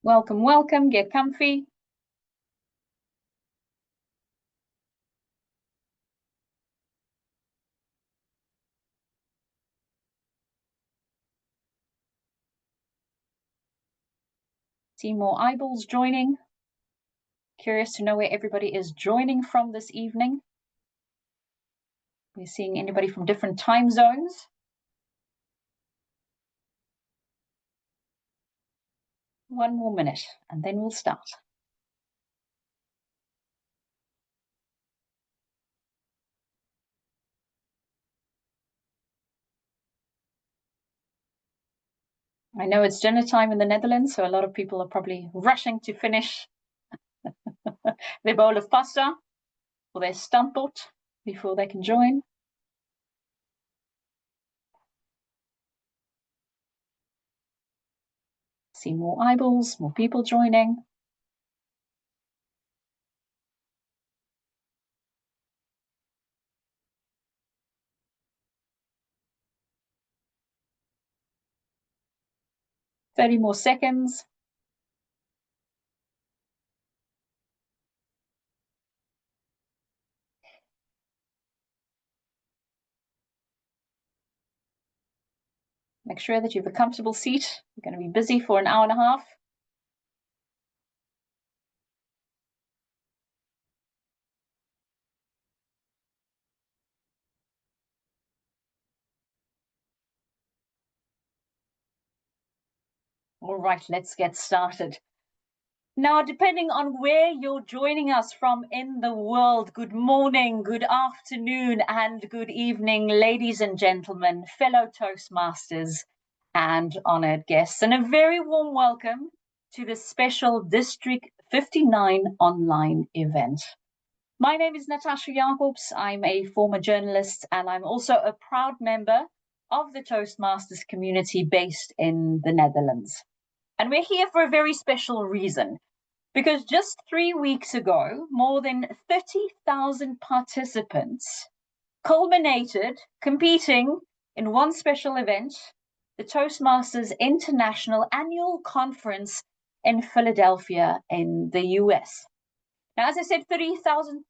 Welcome, welcome. Get comfy. See more eyeballs joining. Curious to know where everybody is joining from this evening. We're seeing anybody from different time zones. One more minute and then we'll start. I know it's dinner time in the Netherlands, so a lot of people are probably rushing to finish their bowl of pasta or their stamppot before they can join. See more eyeballs, more people joining. Thirty more seconds. Make sure that you have a comfortable seat. You're going to be busy for an hour and a half. All right, let's get started. Now, depending on where you're joining us from in the world, good morning, good afternoon, and good evening, ladies and gentlemen, fellow Toastmasters and honored guests, and a very warm welcome to the special District 59 online event. My name is Natascha Jacobsz. I'm a former journalist, and I'm also a proud member of the Toastmasters community based in the Netherlands. And we're here for a very special reason, because just 3 weeks ago, more than 30,000 participants culminated competing in one special event, the Toastmasters International Annual Conference in Philadelphia in the US. Now, as I said, 30,000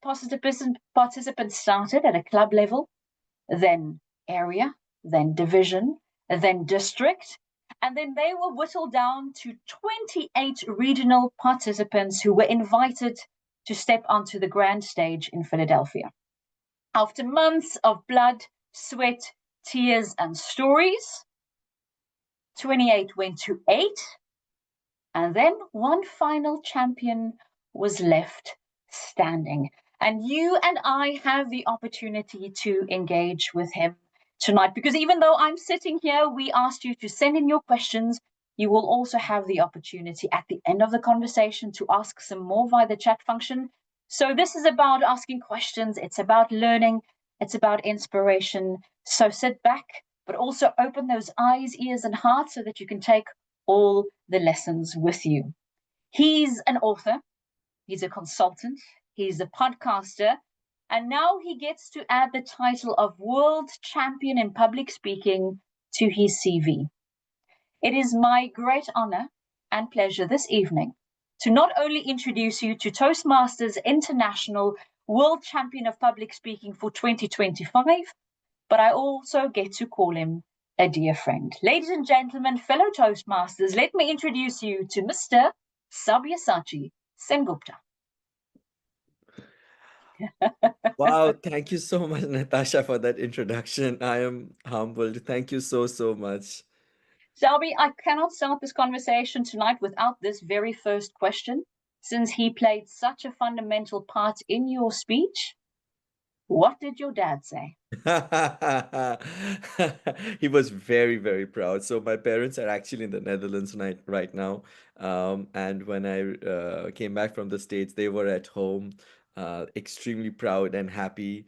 participants started at a club level, then area, then division, then district, and then they were whittled down to 28 regional participants who were invited to step onto the grand stage in Philadelphia. After months of blood, sweat, tears, and stories, 28 went to 8, and then one final champion was left standing. And you and I have the opportunity to engage with him tonight, because even though I'm sitting here, we asked you to send in your questions. You will also have the opportunity at the end of the conversation to ask some more via the chat function. So this is about asking questions. It's about learning. It's about inspiration. So sit back, but also open those eyes, ears, and hearts so that you can take all the lessons with you. He's an author. He's a consultant. He's a podcaster. And now he gets to add the title of World Champion in Public Speaking to his CV. It is my great honor and pleasure this evening to not only introduce you to Toastmasters International World Champion of Public Speaking for 2025, but I also get to call him a dear friend. Ladies and gentlemen, fellow Toastmasters, let me introduce you to Mr. Sabyasatchi Sengupta. Wow, thank you so much, Natascha, for that introduction. I am humbled. Thank you so, so much. Sabi, I cannot start this conversation tonight without this very first question. Since he played such a fundamental part in your speech, what did your dad say? He was very, very proud. So my parents are actually in the Netherlands right now. And when I came back from the States, they were at home, extremely proud and happy.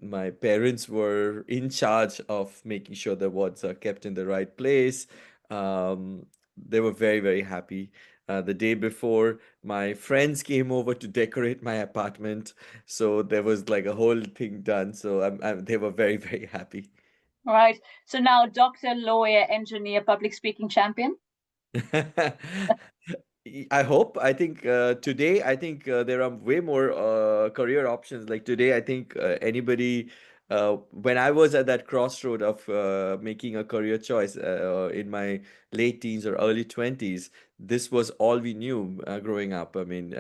My parents were in charge of making sure the awards are kept in the right place. They were very, very happy. The day before, my friends came over to decorate my apartment. So there was like a whole thing done. So they were very, very happy. All right. So now, doctor, lawyer, engineer, public speaking champion. I hope. I think today, I think there are way more career options. Like today, I think anybody, when I was at that crossroad of making a career choice in my late teens or early 20s, this was all we knew growing up. I mean,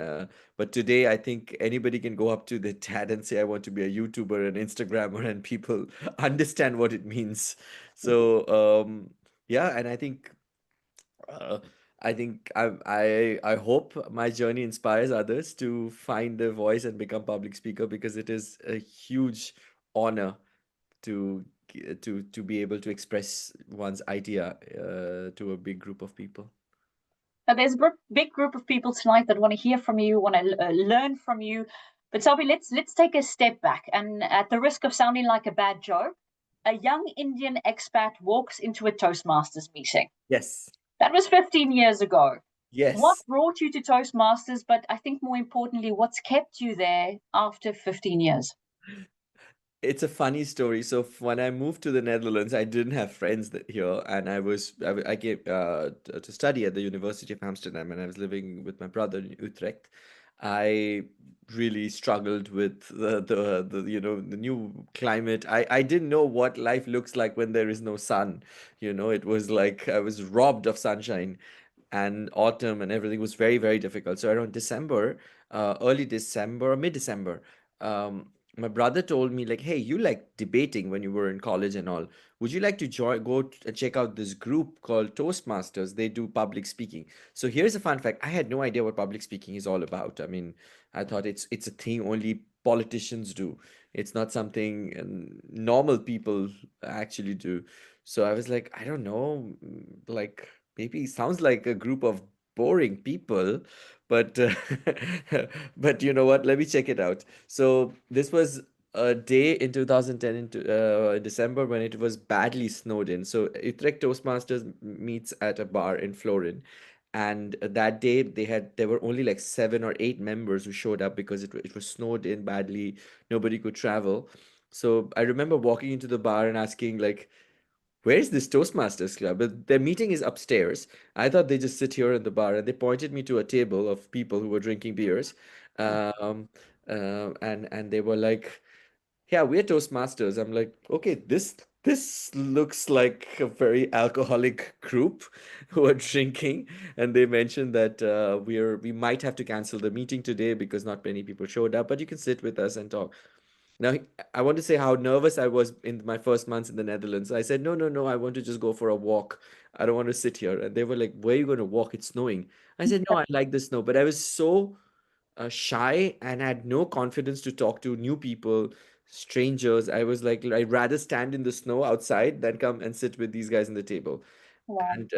but today, I think anybody can go up to their dad and say, I want to be a YouTuber, an Instagrammer, and people understand what it means. So, yeah, and uh, I think I hope my journey inspires others to find their voice and become public speaker because it is a huge honor to be able to express one's idea to a big group of people. Now, there's a big group of people tonight that want to hear from you, want to learn from you. But Sabi, let's take a step back. And at the risk of sounding like a bad joke, a young Indian expat walks into a Toastmasters meeting. Yes. That was 15 years ago. What Yes. brought you to Toastmasters? But I think more importantly, what's kept you there after 15 years? It's a funny story. So when I moved to the Netherlands, I didn't have friends here, and I came to study at the University of Amsterdam, and I was living with my brother in Utrecht. I really struggled with the new climate. I didn't know what life looks like when there is no sun. It was like I was robbed of sunshine, and autumn and everything was very, very difficult. So around December, early December or mid-December, my brother told me like, "Hey, you like debating when you were in college and all. Would you like to check out this group called Toastmasters? They do public speaking." So here's a fun fact: I had no idea what public speaking is all about. I mean, I thought it's a thing only politicians do. It's not something normal people actually do. So I was like, I don't know, like maybe it sounds like a group of boring people, but but you know what? Let me check it out. So this was a day in 2010 in December when it was badly snowed in. So Utrecht Toastmasters meets at a bar in Florin. And that day there were only like 7 or 8 members who showed up because it was snowed in badly. Nobody could travel. So I remember walking into the bar and asking like, where's this Toastmasters club? But their meeting is upstairs. I thought they just sit here in the bar, and they pointed me to a table of people who were drinking beers. Um, and they were like, "Yeah, we're Toastmasters." I'm like, "Okay, this looks like a very alcoholic group who are drinking." And they mentioned that we might have to cancel the meeting today because not many people showed up, but you can sit with us and talk. Now, I want to say how nervous I was in my first months in the Netherlands. I said, no, no, no, I want to just go for a walk. I don't want to sit here. And they were like, where are you going to walk? It's snowing. I said, no, I like the snow. But I was so shy and had no confidence to talk to new people, strangers. I was like, I'd rather stand in the snow outside than come and sit with these guys in the table. Wow. And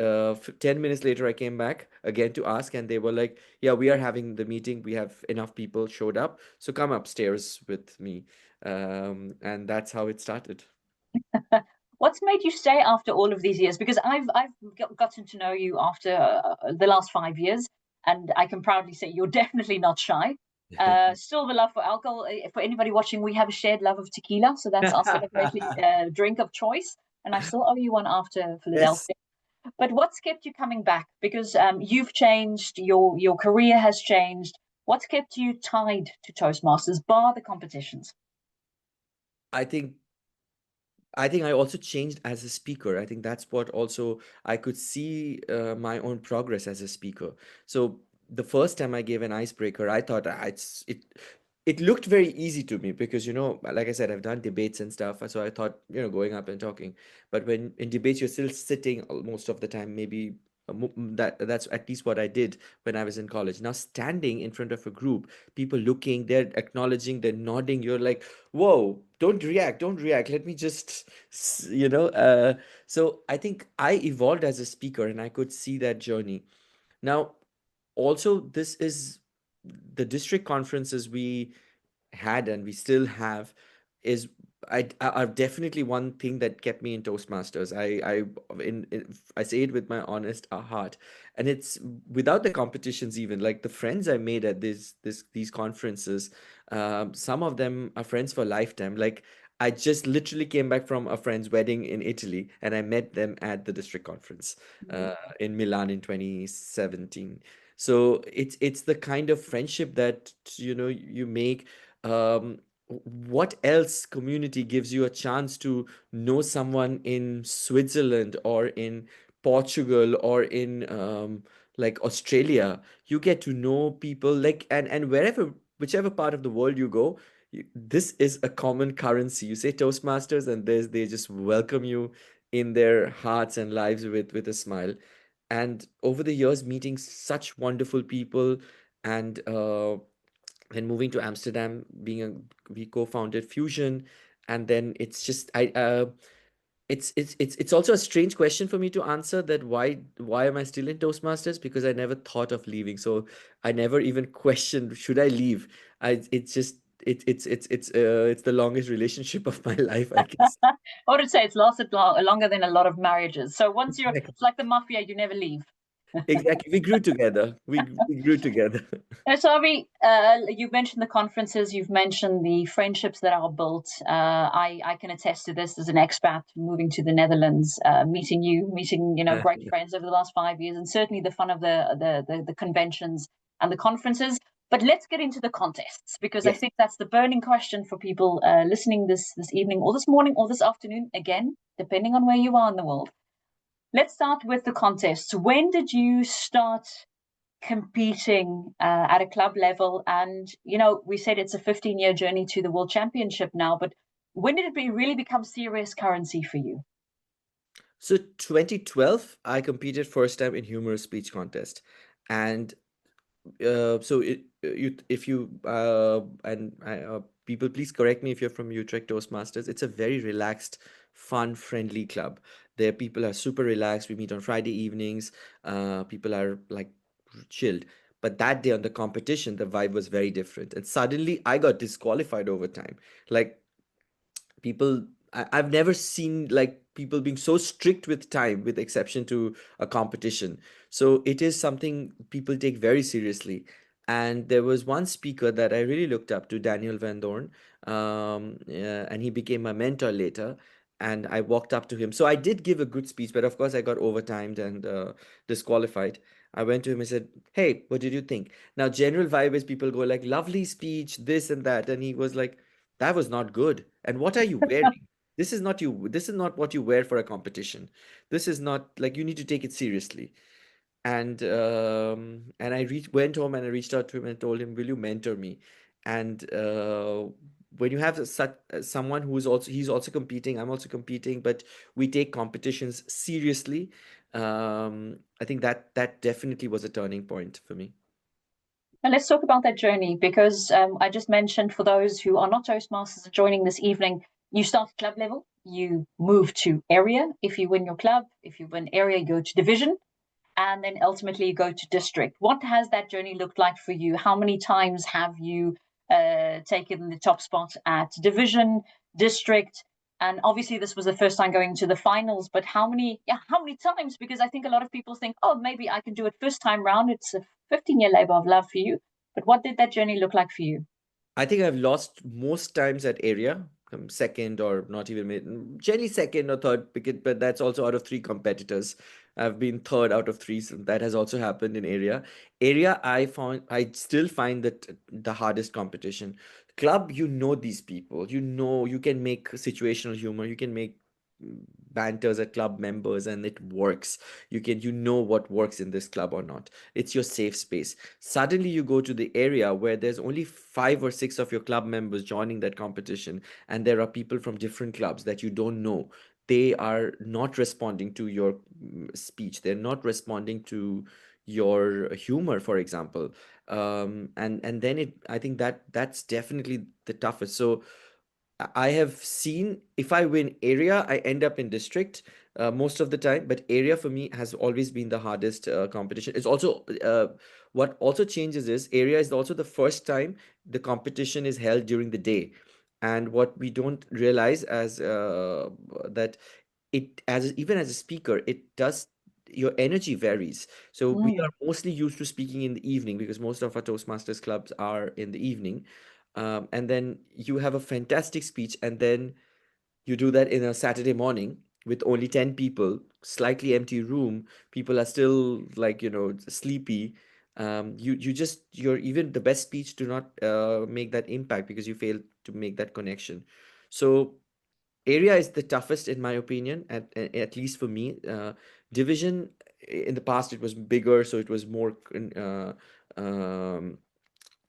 10 minutes later, I came back again to ask, and they were like, yeah, we are having the meeting. We have enough people showed up. So come upstairs with me. And that's how it started. What's made you stay after all of these years? Because I've gotten to know you after the last 5 years, and I can proudly say you're definitely not shy. Still, the love for alcohol. For anybody watching, we have a shared love of tequila, so that's our celebratory drink of choice. And I still owe you one after Yes. Philadelphia. But what's kept you coming back? Because you've changed, your career has changed. What's kept you tied to Toastmasters, bar the competitions? I think I also changed as a speaker. I think that's what also I could see my own progress as a speaker. So the first time I gave an icebreaker, I thought it looked very easy to me because like I said, I've done debates and stuff. So I thought going up and talking. But when in debates you're still sitting most of the time, maybe that's at least what I did when I was in college. Now standing in front of a group, people looking, they're acknowledging, they're nodding. You're like, whoa, don't react, let me just so I think I evolved as a speaker and I could see that journey. Now also this is the district conferences we had and we still have is are definitely one thing that kept me in Toastmasters. I say it with my honest heart, and it's without the competitions. Even like the friends I made at these conferences, some of them are friends for lifetime. Like I just literally came back from a friend's wedding in Italy, and I met them at the district conference in Milan in 2017. So it's the kind of friendship that you make. um what else community gives you a chance to know someone in Switzerland or in Portugal or in like Australia? You get to know people, like, and wherever, whichever part of the world you go, this is a common currency. You say Toastmasters, and they just welcome you in their hearts and lives with a smile. And over the years, meeting such wonderful people, and then moving to Amsterdam, we co-founded Fusion, and then it's just I it's also a strange question for me to answer, that why am I still in Toastmasters, because I never thought of leaving. So I never even questioned should I leave. I it's just it's the longest relationship of my life, I guess. I would say it's lasted longer than a lot of marriages. So once you're, it's like the mafia, you never leave. Exactly. We grew together. We grew together. So, Avi, you mentioned the conferences, you've mentioned the friendships that are built. I can attest to this as an expat moving to the Netherlands, meeting great friends over the last 5 years, and certainly the fun of the conventions and the conferences. But let's get into the contests, because I Yes. think that's the burning question for people listening this evening or this morning or this afternoon, again, depending on where you are in the world. Let's start with the contests. When did you start competing at a club level? And, we said it's a 15-year journey to the World Championship now, but when did it really become serious currency for you? So 2012, I competed first time in humorous speech contest, and so if you and people, please correct me if you're from Utrecht Toastmasters. It's a very relaxed, fun, friendly club. There, people are super relaxed. We meet on Friday evenings. People are like chilled. But that day on the competition, the vibe was very different. And suddenly, I got disqualified over time. Like, people, I've never seen like people being so strict with time, with exception to a competition. So it is something people take very seriously. And there was one speaker that I really looked up to, Daniel Van Dorn, and he became my mentor later. And I walked up to him. So I did give a good speech, but of course I got overtimed and disqualified. I went to him and said, "Hey, what did you think?" Now, general vibe is people go like, "Lovely speech, this and that," and he was like, "That was not good. And what are you wearing? This is not you. This is not what you wear for a competition. This is not like, you need to take it seriously." And went home and I reached out to him and told him, "Will you mentor me?" And when you have someone who's also he's also competing, I'm also competing, but we take competitions seriously. I think that definitely was a turning point for me. And let's talk about that journey, because I just mentioned, for those who are not Toastmasters joining this evening, you start at club level, you move to area. If you win your club, if you win area, you go to division, and then ultimately you go to district. What has that journey looked like for you? How many times have you taken the top spot at division, district? And obviously this was the first time going to the finals, but how many times? Because I think a lot of people think, oh, maybe I can do it first time round. It's a 15-year labor of love for you. But what did that journey look like for you? I think I've lost most times at area, second or not even generally second or third, but that's also out of three competitors. I've been third out of three, so that has also happened in area. Area, I still find that the hardest competition. Club, you know these people, you can make situational humor, you can make banters at club members, and it works. You know what works in this club or not. It's your safe space. Suddenly you go to the area where there's only five or six of your club members joining that competition, and there are people from different clubs that you don't know. They are not responding to your speech, they're not responding to your humor, for example. And then I think that's definitely the toughest. So I have seen, if I win area, I end up in district most of the time. But area for me has always been the hardest competition. It's also what also changes is area is also the first time the competition is held during the day. And what we don't realize as that it as even as a speaker, it does, your energy varies. So we Mm. are mostly used to speaking in the evening because most of our Toastmasters clubs are in the evening. And then you have a fantastic speech, and then you do that in a Saturday morning with only 10 people, slightly empty room. People are still like, sleepy. your even the best speech do not make that impact because you fail to make that connection. So area is the toughest in my opinion, at least for me. Division, in the past it was bigger, so it was more um,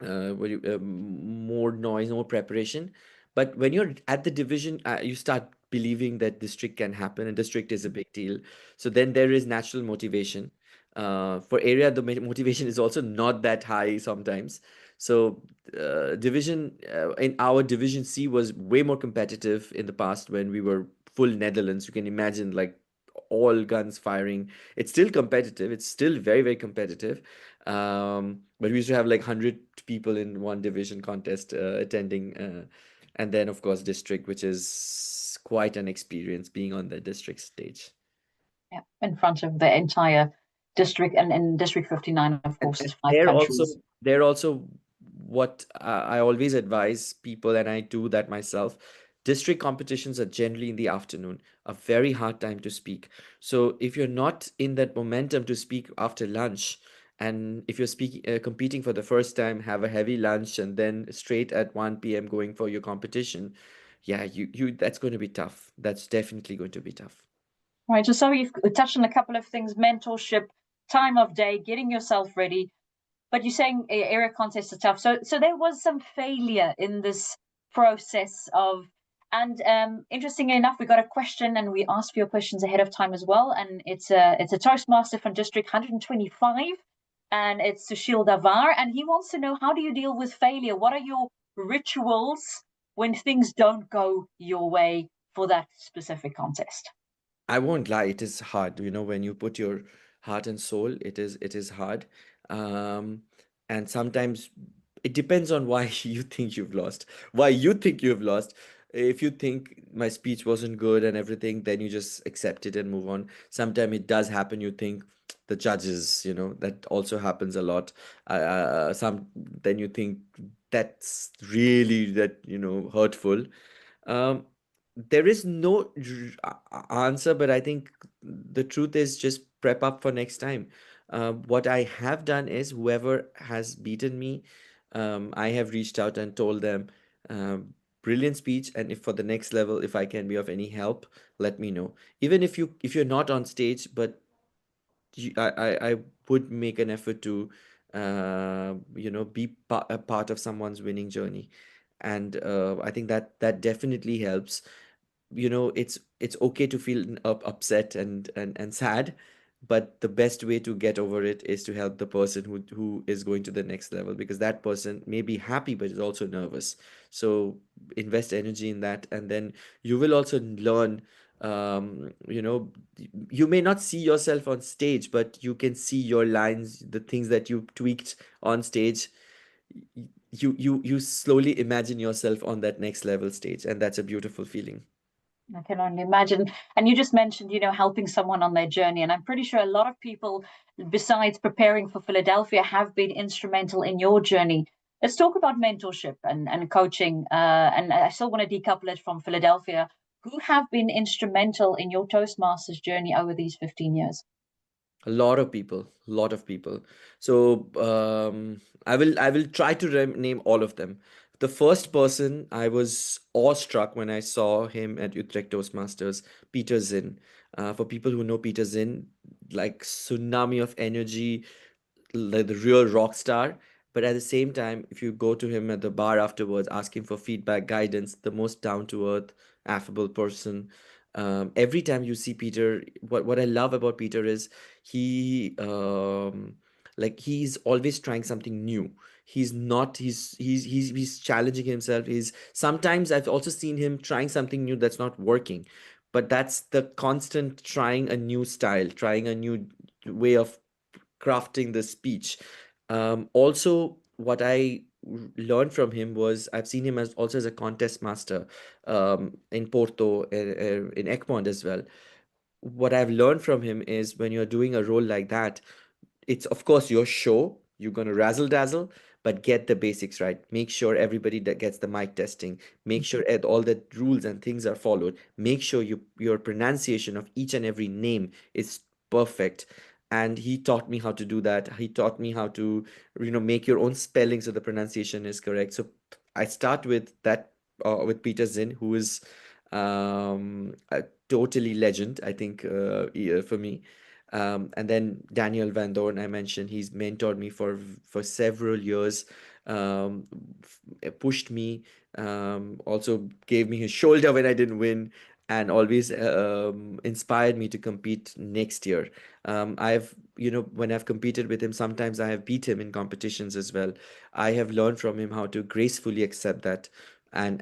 more noise, more preparation. But when you're at the division, you start believing that district can happen, and district is a big deal. So then there is natural motivation. For area, the motivation is also not that high sometimes. So division in our division C was way more competitive in the past when we were full Netherlands. You can imagine, like, all guns firing. It's still competitive. It's still very, very competitive. But we used to have like 100 people in one division contest attending. And then, of course, district, which is quite an experience being on the district stage. Yeah, in front of the entire district, and in District 59, of And, course, and is five they're also countries. they're also what I always advise people, and I do that myself. District competitions are generally in the afternoon, a very hard time to speak. So if you're not in that momentum to speak after lunch, and if you're speaking competing for the first time, have a heavy lunch and then straight at 1 p.m. going for your competition, yeah, you that's going to be tough. That's definitely going to be tough. Right. So you've touched on a couple of things: mentorship, time of day, getting yourself ready. But you're saying area contests are tough. So there was some failure in this process of, and interestingly enough, we got a question, and we asked for your questions ahead of time as well. And it's a Toastmaster from District 125, and it's Sushil Davar, and he wants to know, how do you deal with failure? What are your rituals when things don't go your way for that specific contest? I won't lie, it is hard. When you put your heart and soul, it is hard. Um, and sometimes it depends on why you think you've lost. Why you think you've lost. If you think my speech wasn't good and everything, then you just accept it and move on. Sometimes it does happen. You think the judges, that also happens a lot. Some Then you think that's really hurtful. um, there is no answer, but I think the truth is just prep up for next time. What I have done is whoever has beaten me, I have reached out and told them, brilliant speech, and if for the next level, if I can be of any help, let me know. Even if you're not on stage, but I would make an effort to be a part of someone's winning journey. And I think that definitely helps. It's okay to feel upset and sad, but the best way to get over it is to help the person who is going to the next level, because that person may be happy but is also nervous. So invest energy in that, and then you will also learn. You may not see yourself on stage, but you can see your lines, the things that you tweaked on stage. You slowly imagine yourself on that next level stage, and that's a beautiful feeling. I can only imagine. And you just mentioned, helping someone on their journey. And I'm pretty sure a lot of people, besides preparing for Philadelphia, have been instrumental in your journey. Let's talk about mentorship and coaching. And I still want to decouple it from Philadelphia. Who have been instrumental in your Toastmasters journey over these 15 years? A lot of people, lot of people. So I will try to name all of them. The first person, I was awestruck when I saw him at Utrecht Toastmasters, Peter Zinn. For people who know Peter Zinn, like tsunami of energy, like the real rock star. But at the same time, if you go to him at the bar afterwards, asking for feedback, guidance, the most down to earth, affable person. Every time you see Peter, what I love about Peter is he he's always trying something new. He's not he's challenging himself. He's sometimes I've also seen him trying something new that's not working, but that's the constant trying a new style, trying a new way of crafting the speech. Also, what I learned from him was I've seen him as also as a contest master in Porto, in Egmond as well. What I've learned from him is when you're doing a role like that, it's of course your show. You're gonna razzle dazzle, but get the basics right. Make sure everybody that gets the mic testing. Make sure all the rules and things are followed. Make sure your pronunciation of each and every name is perfect. and he taught me how to do that. He taught me how to, make your own spelling so the pronunciation is correct. So I start with that, with Peter Zinn, who is a totally legend, I think, for me. And then Daniel Van Dorn, I mentioned, he's mentored me for several years, um, pushed me, also gave me his shoulder when I didn't win, and always inspired me to compete next year. When I've competed with him, sometimes I have beat him in competitions as well. I have learned from him how to gracefully accept that. And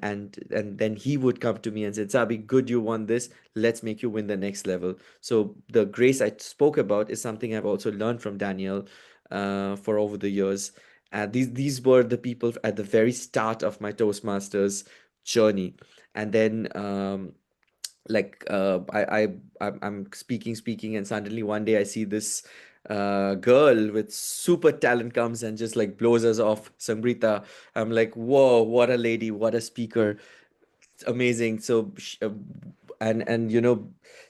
then he would come to me and say, Sabi, good, you won this. Let's make you win the next level. So the grace I spoke about is something I've also learned from Daniel for over the years. These were the people at the very start of my Toastmasters journey. And then like I'm speaking, and suddenly one day I see this girl with super talent comes and just like blows us off, Samrita. I'm like, whoa, what a lady, what a speaker. It's amazing. So and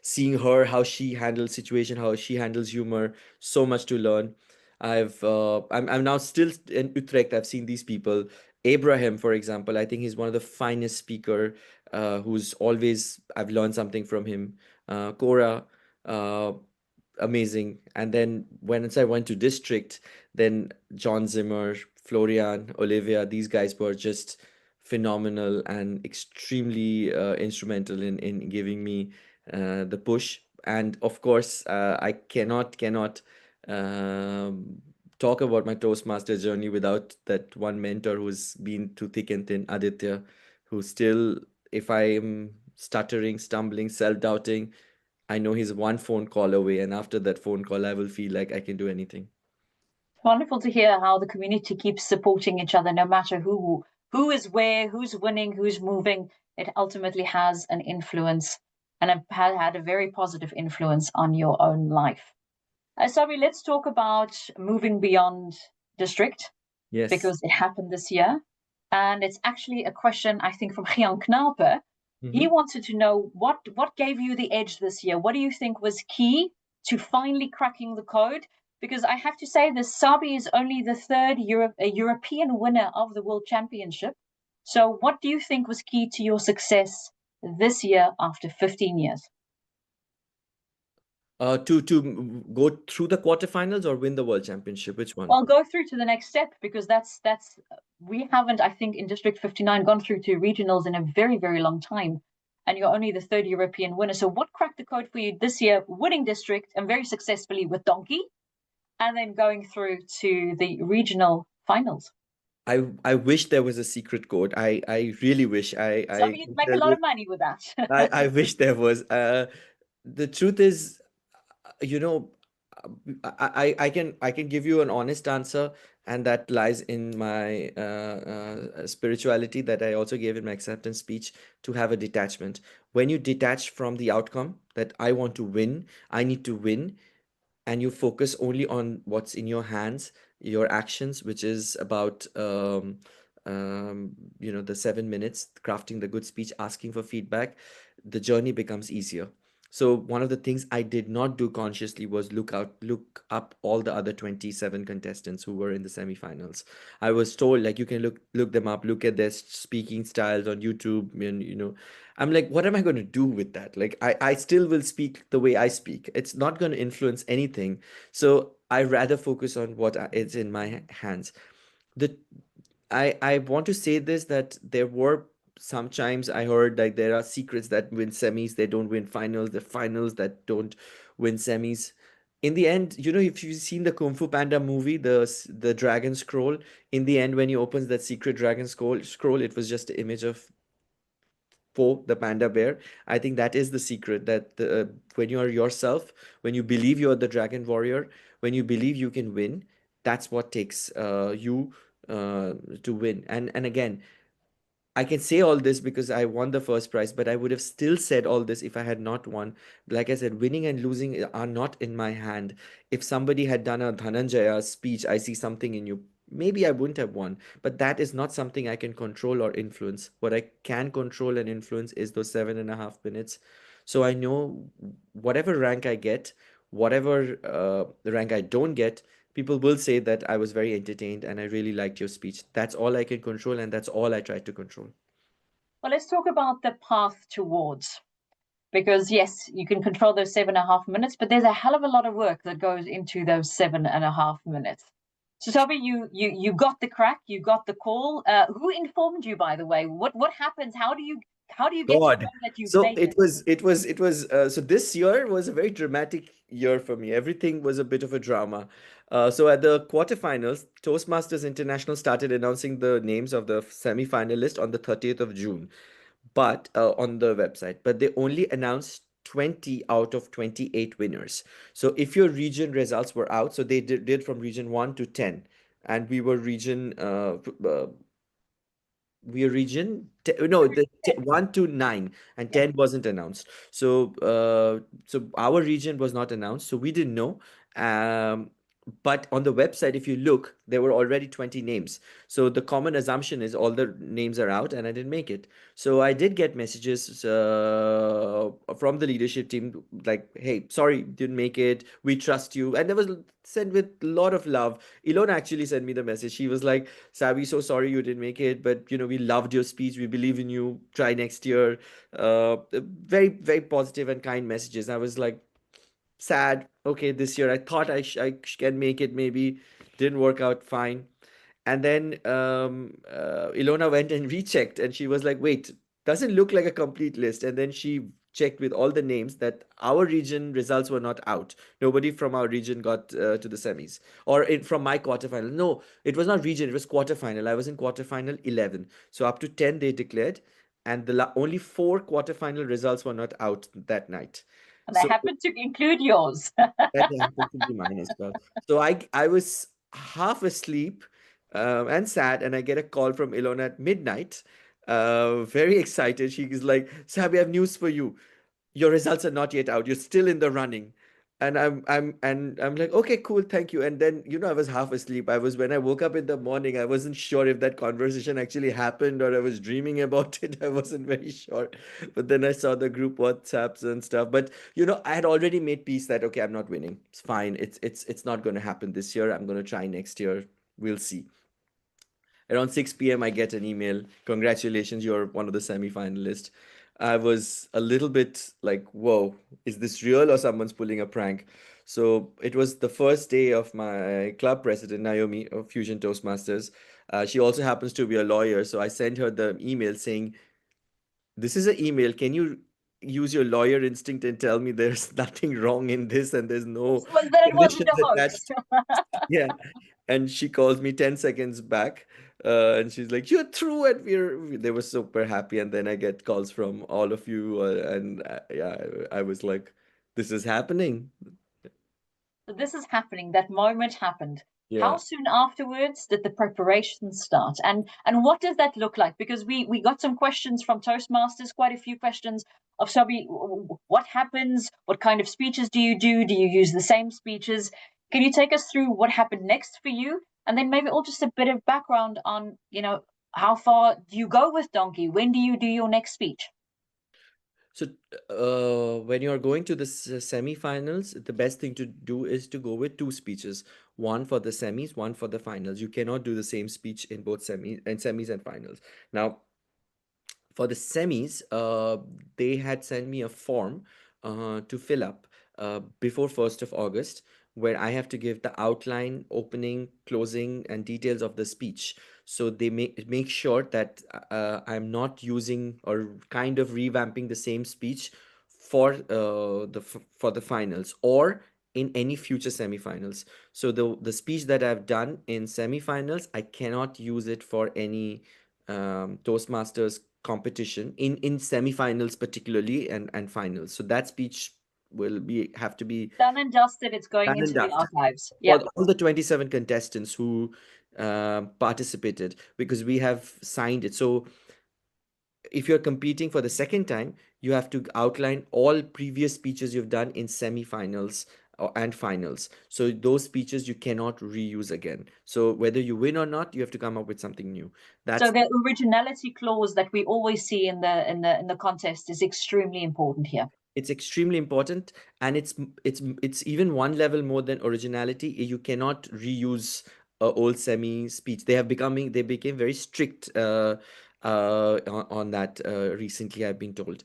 seeing her, how she handles situation, how she handles humor, so much to learn. I'm now still in Utrecht. I've seen these people. Abraham, for example, I think he's one of the finest speaker, who's always, I've learned something from him. Cora, uh, amazing. And then once I went to district, then John Zimmer, Florian, Olivia, these guys were just phenomenal and extremely instrumental in giving me the push. And of course, I cannot um, talk about my Toastmaster journey without that one mentor who's been through thick and thin, Aditya, who still, if I am stuttering, stumbling, self-doubting, I know he's one phone call away, and after that phone call, I will feel like I can do anything. Wonderful to hear how the community keeps supporting each other, no matter who is where, who's winning, who's moving. It ultimately has an influence, and had a very positive influence on your own life. Sorry, let's talk about moving beyond district, Yes. because it happened this year. And it's actually a question, I think, from Gian Knape. He Hmm. wanted to know what gave you the edge this year? What do you think was key to finally cracking the code? Because I have to say, this Sabi is only the third European winner of the World Championship. So, what do you think was key to your success this year after 15 years? To go through the quarterfinals or win the world championship, which one? Well, go through to the next step, because that's we haven't, I think, in District 59 gone through to regionals in a very, very long time. And you're only the third European winner. So what cracked the code for you this year, winning district and very successfully with Donkey, and then going through to the regional finals? I wish there was a secret code. I really wish. So I you'd can make a tell lot you. of money with I that. wish there was. The truth is, you know, I can give you an honest answer, and that lies in my spirituality that I also gave in my acceptance speech, to have a detachment. When you detach from the outcome, that I want to win, I need to win, and you focus only on what's in your hands, your actions, which is about the 7 minutes, crafting the good speech, asking for feedback, the journey becomes easier. So one of the things I did not do consciously was look up all the other 27 contestants who were in the semifinals. I was told, like, you can look them up, look at their speaking styles on YouTube, and I'm like, what am I going to do with that? Like, I still will speak the way I speak. It's not going to influence anything. So I rather focus on what is in my hands. The I want to say this, that there were sometimes I heard like there are secrets that win semis, they don't win finals, the finals that don't win semis. In the end, if you've seen the Kung Fu Panda movie, the dragon scroll, in the end when he opens that secret dragon scroll, it was just an image of Po, the panda bear. I think that is the secret, that when you are yourself, when you believe you're the dragon warrior, when you believe you can win, that's what takes you to win. And again, I can say all this because I won the first prize, but I would have still said all this if I had not won. Like I said, winning and losing are not in my hand. If somebody had done a Dhananjaya speech, I see something in you, maybe I wouldn't have won. But that is not something I can control or influence. What I can control and influence is those 7.5 minutes. So I know whatever rank I get, whatever rank I don't get, people will say that I was very entertained and I really liked your speech. That's all I can control, and that's all I try to control. Well, let's talk about the path towards. Because yes, you can control those 7.5 minutes, but there's a hell of a lot of work that goes into those 7.5 minutes. So Toby, you got the crack, you got the call. Who informed you, by the way? What happens? How do you get to God. know that you've So made it it? was, so this year was a very dramatic year for me. Everything was a bit of a drama. So at the quarterfinals, Toastmasters International started announcing the names of the semi-finalists on the 30th of June, but on the website. But they only announced 20 out of 28 winners. So if your region results were out, so they did from region 1 to 10, and we were region no, the 1 to 9, and Yeah. 10 wasn't announced. So so our region was not announced, so we didn't know. um but on the website, if you look, there were already 20 names. So the common assumption is all the names are out and I didn't make it. So I did get messages from the leadership team like, hey, sorry, didn't make it, we trust you. And there was sent with a lot of love. Ilona actually sent me the message. She was like, Sabi, so sorry you didn't make it, but we loved your speech. We believe in you. Try next year. Very, very positive and kind messages. I was like, sad. Okay, this year I thought I can make it. Maybe didn't work out. Fine. And then Ilona went and rechecked, and she was like, "Wait, doesn't look like a complete list." And then she checked with all the names that our region results were not out. Nobody from our region got to the semis, or from my quarterfinal. No, it was not region; it was quarterfinal. I was in quarterfinal 11, so up to 10 they declared, and only four quarterfinal results were not out that night. And they So happen to include yours. that happened to be mine as well. So I was half asleep and sad, and I get a call from Ilona at midnight. Very excited. She is like, "Sab, we have news for you. Your results are not yet out. You're still in the running." And I'm like, okay, cool, thank you. And then I was half asleep. I was When I woke up in the morning, I wasn't sure if that conversation actually happened or I was dreaming about it. I wasn't very sure. But then I saw the group WhatsApps and stuff. But I had already made peace that okay, I'm not winning. It's fine. It's not going to happen this year. I'm going to try next year. We'll see. Around 6 p.m., I get an email. Congratulations, you're one of the semi-finalists. I was a little bit like, whoa, is this real or someone's pulling a prank? So it was the first day of my club president, Naomi of Fusion Toastmasters. She also happens to be a lawyer. So I sent her the email saying, this is an email. Can you use your lawyer instinct and tell me there's nothing wrong in this and there's no Was that it wasn't a conditions hoax? attached? Yeah. And she calls me 10 seconds back, and she's like, "You're through it." They were super happy. And then I get calls from all of you, and yeah, I was like, this is happening. So this is happening. That moment happened. How Yeah. soon afterwards did the preparation start? And what does that look like? Because we got some questions from Toastmasters, quite a few questions of Sabi, what happens? What kind of speeches do you do? Do you use the same speeches? Can you take us through what happened next for you? And then maybe all just a bit of background on, how far do you go with Donkey? When do you do your next speech? So, when you're going to the semi-finals, the best thing to do is to go with two speeches, one for the semis, one for the finals. You cannot do the same speech in both semis and finals. Now, for the semis, they had sent me a form to fill up before 1st of August, where I have to give the outline, opening, closing, and details of the speech. So they make sure that I'm not using or kind of revamping the same speech for for the finals or in any future semifinals. So the speech that I've done in semifinals, I cannot use it for any Toastmasters competition in semifinals particularly and finals. So that speech will have to be Done and dusted. It's going done and into the dusted archives. for Yeah. all the 27 contestants who participated, because we have signed it. So if you're competing for the second time, you have to outline all previous speeches you've done in semifinals and finals. So those speeches you cannot reuse again. So whether you win or not, you have to come up with something new. So That's the originality clause that we always see in the contest is extremely important here. It's extremely important, and it's even one level more than originality. You cannot reuse old semi speech. They became very strict on that recently, I've been told.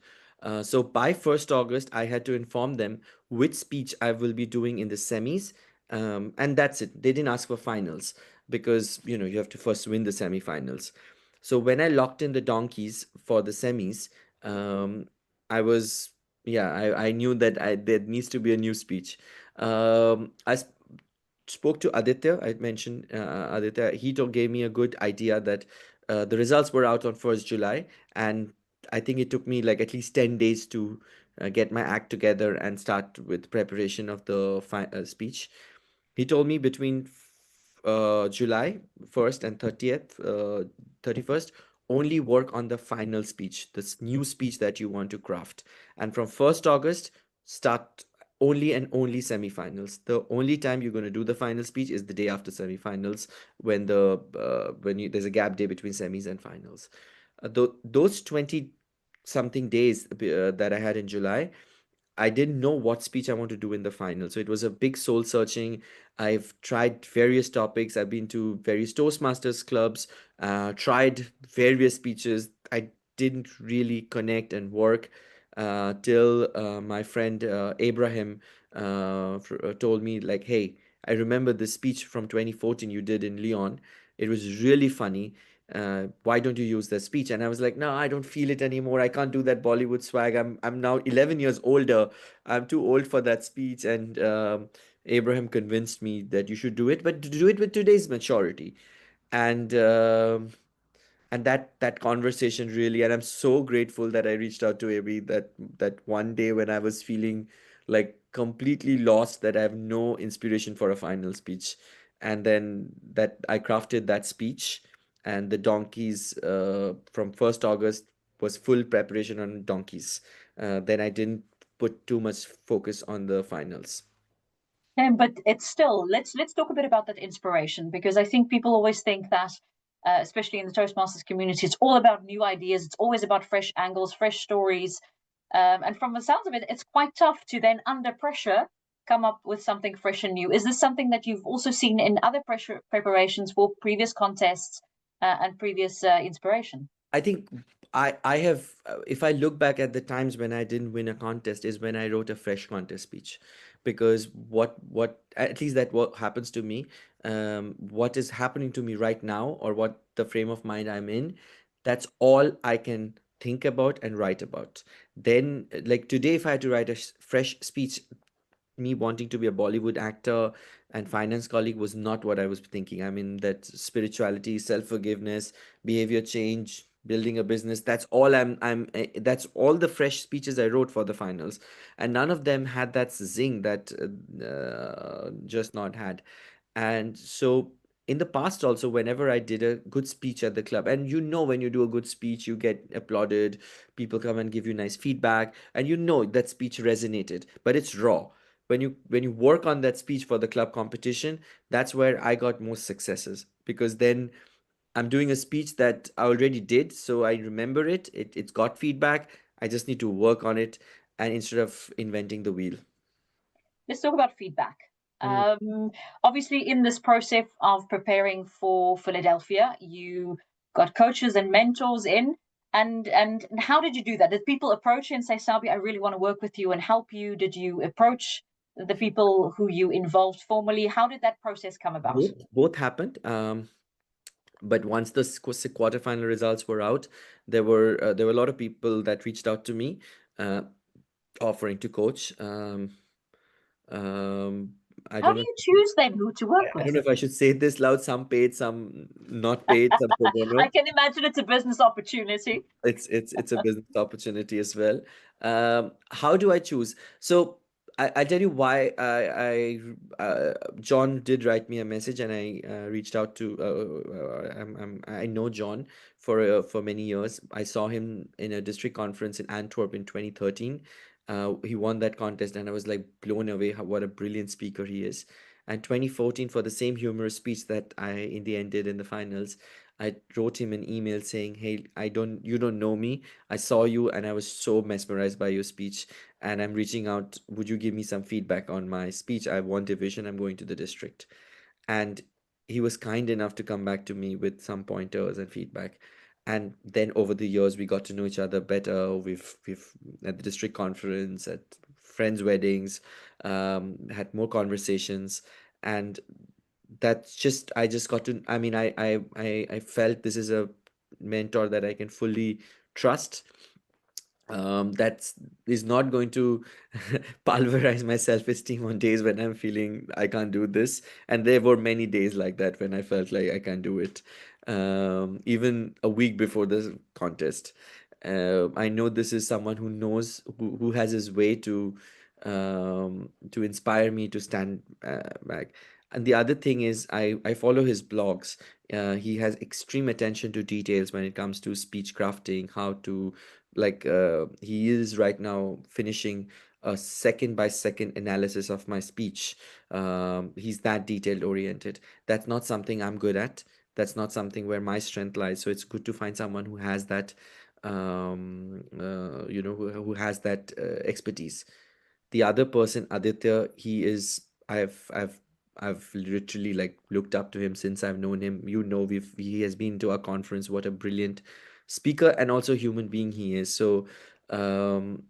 So by 1st August, I had to inform them which speech I will be doing in the semis, and that's it. They didn't ask for finals because you have to first win the semifinals. So when I locked in the donkeys for the semis, I was yeah, I knew that there needs to be a new speech. I spoke to Aditya. I mentioned Aditya. Gave me a good idea that the results were out on 1st July, and I think it took me like at least 10 days to get my act together and start with preparation of the speech. He told me between July 1st and 31st, only work on the final speech, this new speech that you want to craft. And from 1st August, start only and only semifinals. The only time you're going to do the final speech is the day after semifinals, there's a gap day between semis and finals. Those 20 something days that I had in July, I didn't know what speech I want to do in the final. So it was a big soul searching. I've tried various topics. I've been to various Toastmasters clubs, tried various speeches. I didn't really connect and work till my friend Abraham told me, like, hey, I remember the speech from 2014 you did in Lyon. It was really funny. Why don't you use that speech? And I was like, no, I don't feel it anymore. I can't do that Bollywood swag. I'm now 11 years older. I'm too old for that speech. And Abraham convinced me that you should do it, but to do it with today's maturity. And that conversation really, and I'm so grateful that I reached out to Abby that one day when I was feeling like completely lost, that I have no inspiration for a final speech, and then that I crafted that speech. And the donkeys from 1st August was full preparation on donkeys. Then I didn't put too much focus on the finals. But it's still, let's talk a bit about that inspiration, because I think people always think that, especially in the Toastmasters community, it's all about new ideas. It's always about fresh angles, fresh stories, and from the sounds of it, it's quite tough to then, under pressure, come up with something fresh and new. Is this something that you've also seen in other pressure preparations for previous contests and previous inspiration? I think I have if I look back at the times when I didn't win a contest is when I wrote a fresh contest speech, because what at least that what happens to me, what is happening to me right now, or what the frame of mind I'm in, that's all I can think about and write about. Then like today, if I had to write a fresh speech, me wanting to be a Bollywood actor and finance colleague was not what I was thinking. I mean, that spirituality, self-forgiveness, behavior change, building a business, that's all the fresh speeches I wrote for the finals. And none of them had that zing that just not had. And so in the past also, whenever I did a good speech at the club, and when you do a good speech, you get applauded, people come and give you nice feedback, and that speech resonated, but it's raw. When you work on that speech for the club competition, that's where I got most successes, because then I'm doing a speech that I already did, so I remember it's got feedback. I just need to work on it, and instead of inventing the wheel. Let's talk about feedback. Mm. Obviously, in this process of preparing for Philadelphia, you got coaches and mentors in. And how did you do that? Did people approach you and say, Sabi, I really want to work with you and help you? Did you approach the people who you involved formally? How did that process come about? Both happened. But once the quarterfinal results were out, there were a lot of people that reached out to me, uh, offering to coach. Um, I How don't do know. you choose then who to work I don't with? know if I should say this loud. Some paid, some not paid, some pro I bono. can imagine it's a business opportunity. It's a business opportunity as well. How do I choose? So I'll tell you why John did write me a message, and I reached out to I know John for many years. I saw him in a district conference in Antwerp in 2013. He won that contest, and I was like blown away what a brilliant speaker he is. And 2014, for the same humorous speech that I in the end did in the finals, I wrote him an email saying, "Hey, you don't know me. I saw you and I was so mesmerized by your speech, and I'm reaching out. Would you give me some feedback on my speech? I have one division. I'm going to the district." And he was kind enough to come back to me with some pointers and feedback. And then over the years, we got to know each other better. We've at the district conference, at friends' weddings, had more conversations, and that's just I just got to. I mean, I felt this is a mentor that I can fully trust, that is not going to pulverize my self-esteem on days when I'm feeling I can't do this. And there were many days like that when I felt like I can't do it. Even a week before the contest. I know this is someone who knows, who has his way to inspire me to stand back. And the other thing is, I follow his blogs. He has extreme attention to details when it comes to speech crafting, how to, like, he is right now finishing a second by second analysis of my speech. He's that detailed oriented. That's not something I'm good at. That's not something where my strength lies. So it's good to find someone who has that, who has that expertise. The other person, Aditya, he is, I've literally like looked up to him since I've known him. He has been to our conference. What a brilliant speaker and also human being he is. So, um,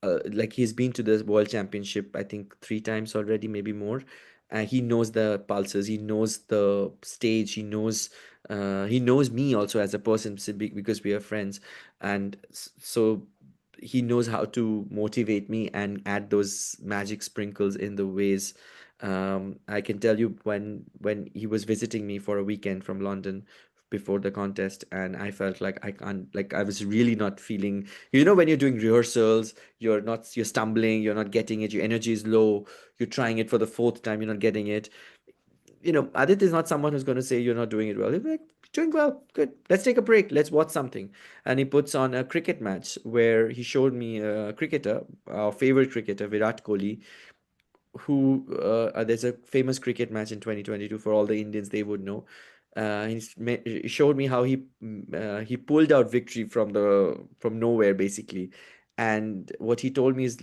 like, he's been to the world championship, I think, 3 times already, maybe more. He knows the pulses, he knows the stage, he knows me also as a person, because we are friends. And so he knows how to motivate me and add those magic sprinkles in the ways. I can tell you, when he was visiting me for a weekend from London before the contest, and I felt like I can't, like, I was really not feeling, when you're doing rehearsals, you're stumbling, you're not getting it, your energy is low, you're trying it for the fourth time, you're not getting it. Adit is not someone who's going to say you're not doing it well. He'll be like, doing well, good, let's take a break, let's watch something. And he puts on a cricket match where he showed me a cricketer, our favorite cricketer, Virat Kohli, who there's a famous cricket match in 2022 for all the Indians, they would know. He showed me how he pulled out victory from nowhere, basically. And what he told me is,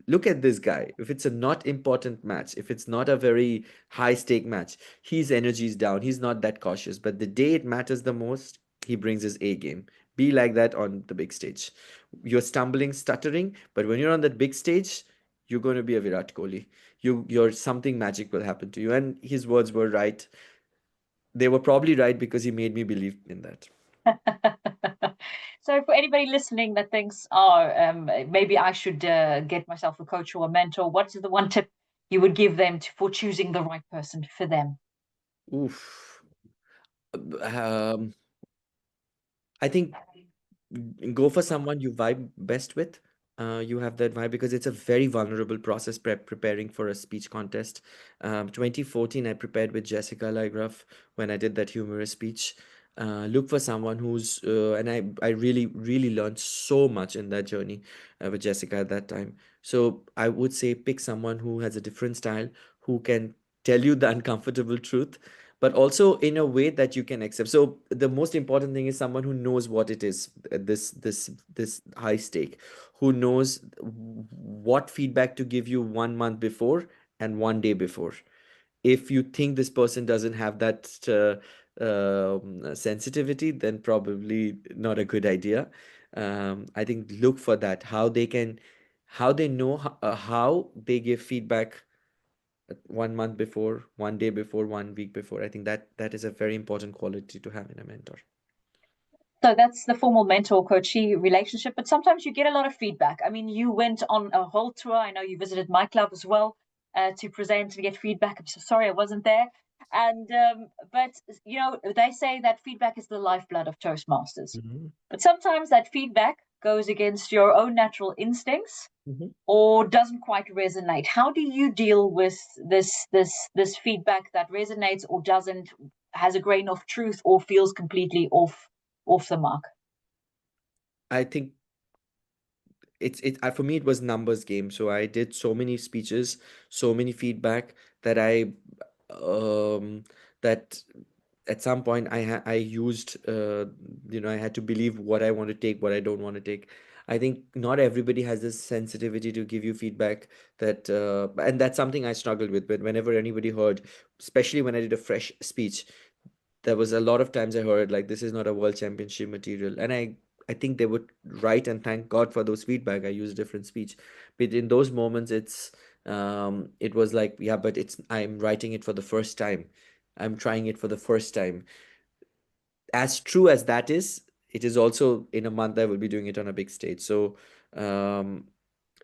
look at this guy. If it's a not important match, if it's not a very high stake match, his energy is down. He's not that cautious. But the day it matters the most, he brings his A game. Be like that on the big stage. You're stumbling, stuttering, but when you're on that big stage, you're going to be a Virat Kohli. You're something magic will happen to you. And his words were right. They were probably right because he made me believe in that. So, for anybody listening that thinks, oh, maybe I should get myself a coach or a mentor, what is the one tip you would give them for choosing the right person for them? Oof. Um, I think go for someone you vibe best with. You have that vibe because it's a very vulnerable process preparing for a speech contest. 2014, I prepared with Jessica Lygraf when I did that humorous speech. Look for someone and I really, really learned so much in that journey with Jessica at that time. So I would say pick someone who has a different style, who can tell you the uncomfortable truth, but also in a way that you can accept. So the most important thing is someone who knows what it is, this high stake, who knows what feedback to give you 1 month before and 1 day before. If you think this person doesn't have that sensitivity, then probably not a good idea. I think look for that, how they know, how they give feedback 1 month before, 1 day before, 1 week before. I think that is a very important quality to have in a mentor. So that's the formal mentor coachee relationship. But sometimes you get a lot of feedback. I mean, you went on a whole tour. I know you visited my club as well to present and get feedback. I'm so sorry I wasn't there. And but they say that feedback is the lifeblood of Toastmasters. Mhm, But sometimes that feedback goes against your own natural instincts mhm. or doesn't quite resonate. How do you deal with this feedback that resonates or doesn't, has a grain of truth or feels completely off the mark? I think for me it was numbers game. So I did so many speeches, so many feedback that I um that at some point I used I had to believe what I want to take, what I don't want to take. I think not everybody has this sensitivity to give you feedback, that and that's something I struggled with. But whenever anybody heard, especially when I did a fresh speech, there was a lot of times I heard like, this is not a world championship material, and I think they would write and thank God for those feedback. I use different speech, but in those moments it was like, yeah, but it's I'm writing it for the first time, I'm trying it for the first time. As true as that is, it is also, in a month I will be doing it on a big stage. So um,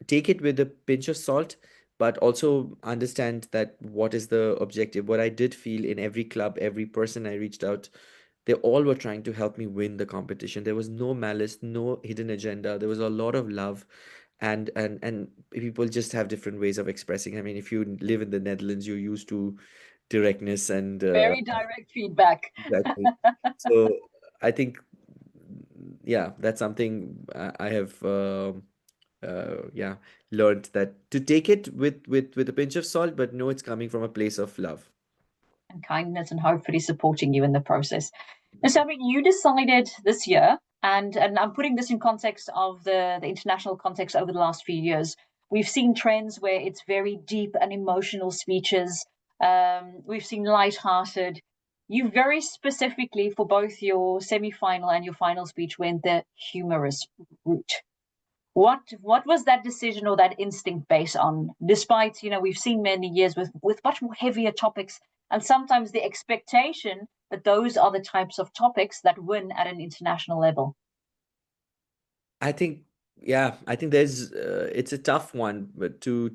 take it with a pinch of salt, but also understand that what is the objective. What I did feel in every club, every person I reached out, they all were trying to help me win the competition. There was no malice, no hidden agenda. There was a lot of love, and people just have different ways of expressing. I mean, if you live in the Netherlands, you're used to directness and Very direct feedback. exactly. So I think, yeah, that's something I have yeah, learned, that to take it with a pinch of salt, but know it's coming from a place of love. And kindness, and hopefully supporting you in the process. And so, I mean, you decided this year, and I'm putting this in context of the international context over the last few years. We've seen trends where it's very deep and emotional speeches. We've seen light-hearted. You very specifically, for both your semi-final and your final speech, went the humorous route. What was that decision or that instinct based on? Despite, we've seen many years with much more heavier topics, and sometimes the expectation that those are the types of topics that win at an international level. I think, yeah, I think there's it's a tough one, but to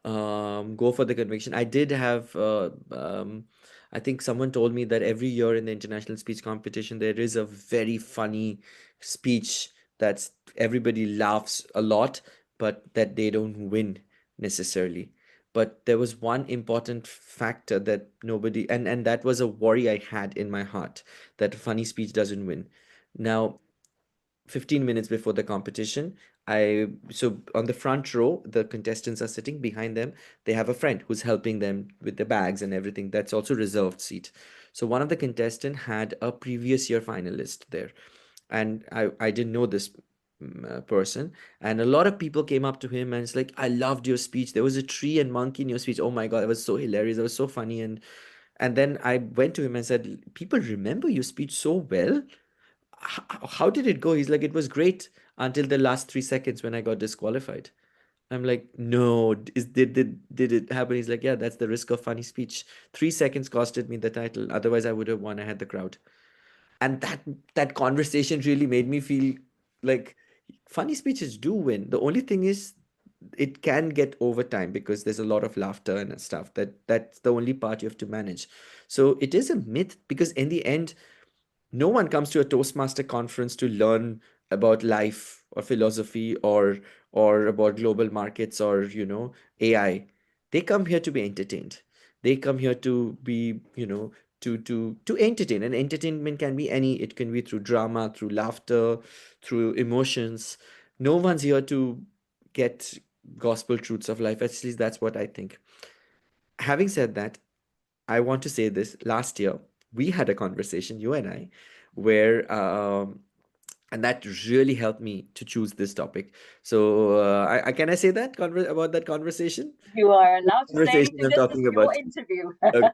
go for the conviction. I did have I think someone told me that every year in the international speech competition there is a very funny speech that's everybody laughs a lot, but that they don't win necessarily. But there was one important factor that nobody, and that was a worry I had in my heart, that a funny speech doesn't win. Now, 15 minutes before the competition, so on the front row the contestants are sitting. Behind them they have a friend who's helping them with the bags and everything. That's also reserved seat. So one of the contestant had a previous year finalist there, and I didn't know this person. And a lot of people came up to him and it's like, I loved your speech, there was a tree and monkey in your speech, oh my god, it was so hilarious, it was so funny. And then I went to him and said, people remember your speech so well. How did it go? He's like, it was great until the last 3 seconds when I got disqualified. I'm like, no, did it happen? He's like, yeah, that's the risk of funny speech. 3 seconds costed me the title. Otherwise, I would have won. I had the crowd. And that conversation really made me feel like funny speeches do win. The only thing is, it can get over time because there's a lot of laughter and stuff. That's the only part you have to manage. So it is a myth, because in the end, no one comes to a Toastmaster conference to learn about life or philosophy or about global markets or AI. They come here to be entertained. They come here to be, to entertain. And entertainment can be any. It can be through drama, through laughter, through emotions. No one's here to get gospel truths of life. At least that's what I think. Having said that, I want to say this. Last year, we had a conversation, you and I, where, and that really helped me to choose this topic. So, I can I say that about that conversation? You are allowed to say Conversation anything. I'm This is talking your about. interview. Okay.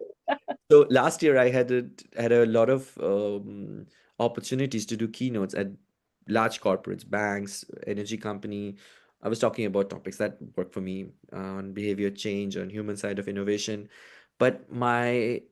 So last year I had a lot of opportunities to do keynotes at large corporates, banks, energy company. I was talking about topics that work for me on behavior change, on human side of innovation. But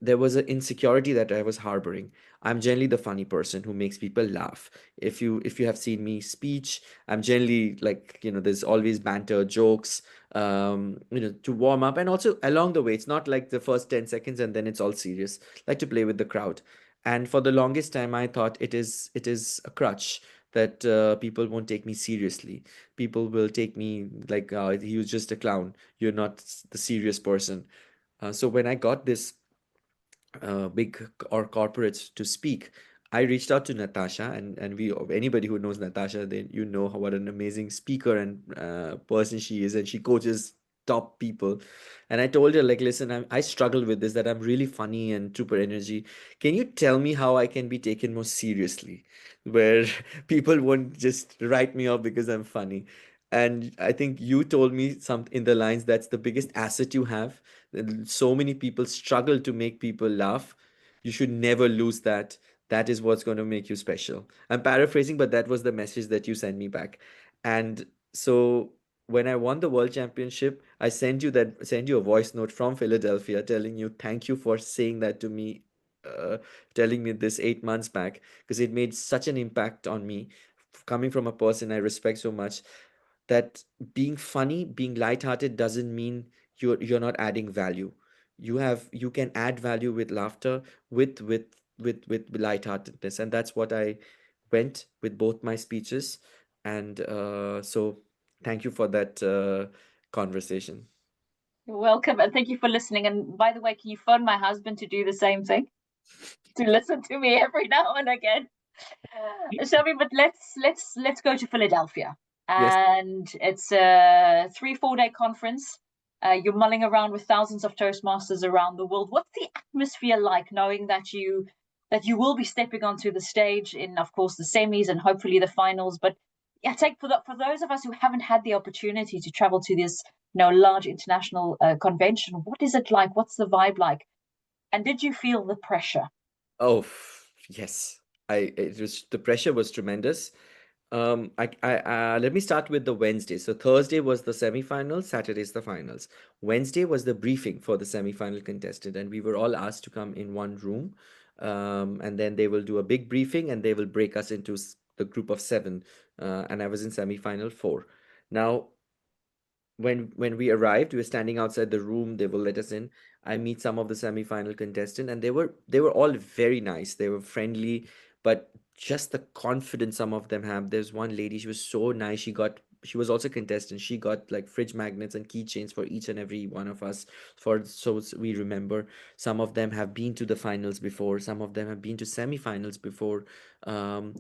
there was an insecurity that I was harboring. I'm generally the funny person who makes people laugh. If you have seen me speech, I'm generally like, there's always banter, jokes, to warm up. And also along the way, it's not like the first 10 seconds and then it's all serious. Like to play with the crowd. And for the longest time, I thought it is a crutch, that people won't take me seriously. People will take me like, he was just a clown. You're not the serious person. So when I got this big or corporates to speak, I reached out to Natasha, and anybody who knows Natasha, they what an amazing speaker and person she is, and she coaches top people. And I told her, like, listen, I struggle with this, that I'm really funny and super energy. Can you tell me how I can be taken more seriously, where people won't just write me off because I'm funny? And I think you told me some in the lines, that's the biggest asset you have. And so many people struggle to make people laugh. You should never lose that. That is what's going to make you special. I'm paraphrasing, but that was the message that you sent me back. And so when I won the world championship, I sent you a voice note from Philadelphia telling you thank you for saying that to me, uh, telling me this 8 months back, because it made such an impact on me, coming from a person I respect so much, that being funny, being lighthearted doesn't mean you're not adding value. You can add value with laughter, with lightheartedness, and that's what I went with both my speeches. And so, thank you for that conversation. You're welcome, and thank you for listening. And by the way, can you phone my husband to do the same thing? To listen to me every now and again. Shelby, but let's go to Philadelphia, Yes. and it's a 3-4 day conference. You're mulling around with thousands of Toastmasters around the world. What's the atmosphere like, knowing that you will be stepping onto the stage in, of course, the semis and hopefully the finals? But yeah, take for those of us who haven't had the opportunity to travel to this large international convention. What is it like? What's the vibe like? And did you feel the pressure? Oh, yes. The pressure was tremendous. Let me start with the Wednesday. So Thursday was the semifinals, Saturday's the finals. Wednesday was the briefing for the semifinal contestant, and we were all asked to come in one room. And then they will do a big briefing, and they will break us into the group of seven. And I was in semifinal four. Now, when we arrived, we were standing outside the room. They will let us in. I meet some of the semi-final contestants, and they were all very nice. They were friendly, but just the confidence some of them have. There's one lady, she was so nice. She was also a contestant. She got like fridge magnets and keychains for each and every one of us, for we remember. Some of them have been to the finals before. Some of them have been to semi-finals before. Um,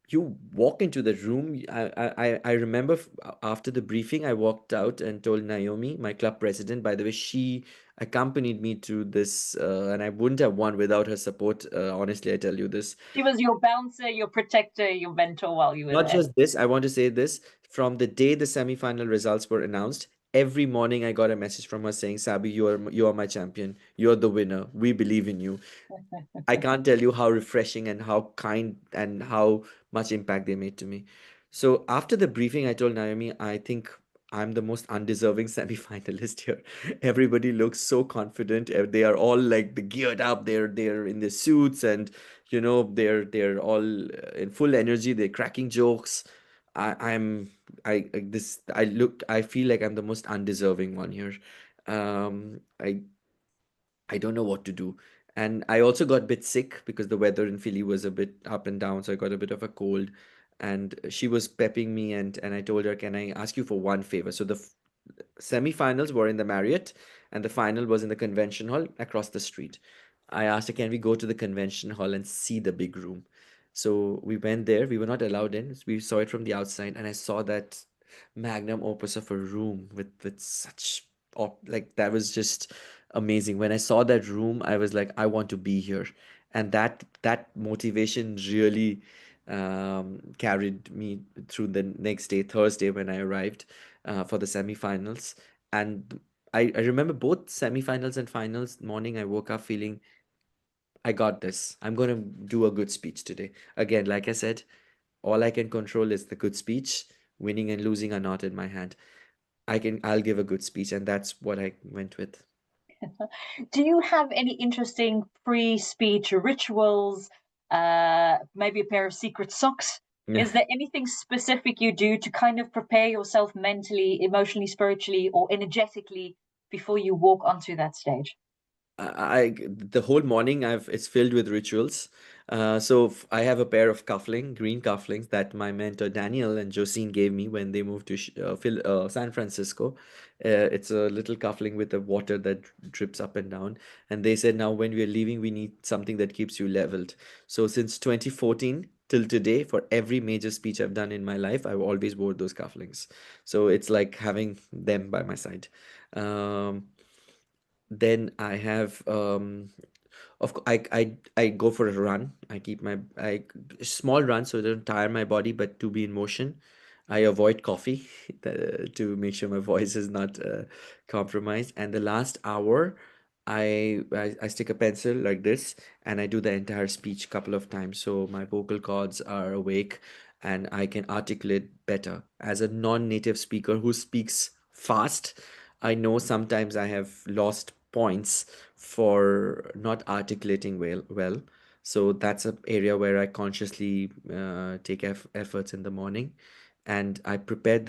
you walk into the room. I remember after the briefing, I walked out and told Naomi, my club president. By the way, she accompanied me to this, and I wouldn't have won without her support. Honestly, I tell you this. She was your bouncer, your protector, your mentor while you were Not there. just this, I want to say this. From the day the semi-final results were announced, every morning I got a message from her saying, "Sabi, you are my champion. You're the winner. We believe in you." I can't tell you how refreshing and how kind and how much impact they made to me. So after the briefing, I told Naomi, I think I'm the most undeserving semi-finalist here. Everybody looks so confident. They are all like the geared up. They're in their suits, and they're all in full energy. They're cracking jokes. I, I'm I this I feel like I'm the most undeserving one here. I don't know what to do. And I also got a bit sick because the weather in Philly was a bit up and down, so I got a bit of a cold. And she was pepping me, and I told her, "Can I ask you for one favor?" So the semi-finals were in the Marriott, and the final was in the convention hall across the street. I asked her, "Can we go to the convention hall and see the big room?" So we went there. We were not allowed in. We saw it from the outside, and I saw that magnum opus of a room with such like that was just amazing. When I saw that room, I was like, I want to be here, and that motivation really carried me through the next day, Thursday, when I arrived for the semifinals. And I remember both semifinals and finals morning. I woke up feeling I got this. I'm going to do a good speech today. Again, like I said, all I can control is the good speech. Winning and losing are not in my hand. I'll give a good speech, and that's what I went with. Do you have any interesting pre-speech rituals? Maybe a pair of secret socks? Yeah. Is there anything specific you do to kind of prepare yourself mentally, emotionally, spiritually, or energetically before you walk onto that stage? The whole morning it's filled with rituals. I have a pair of green cufflinks that my mentor Daniel and Josine gave me when they moved to San Francisco. It's a little cufflink with the water that drips up and down. And they said, now when we are leaving, we need something that keeps you leveled. So since 2014, till today, for every major speech I've done in my life, I've always wore those cufflinks. So it's like having them by my side. Um, then I have I go for a run. I keep my I small run so it don't tire my body, but to be in motion. I avoid coffee to make sure my voice is not compromised. And the last hour, I stick a pencil like this and I do the entire speech couple of times so my vocal cords are awake and I can articulate better. As a non-native speaker who speaks fast, I know sometimes I have lost points for not articulating well. So that's an area where I consciously take efforts in the morning, and I prepare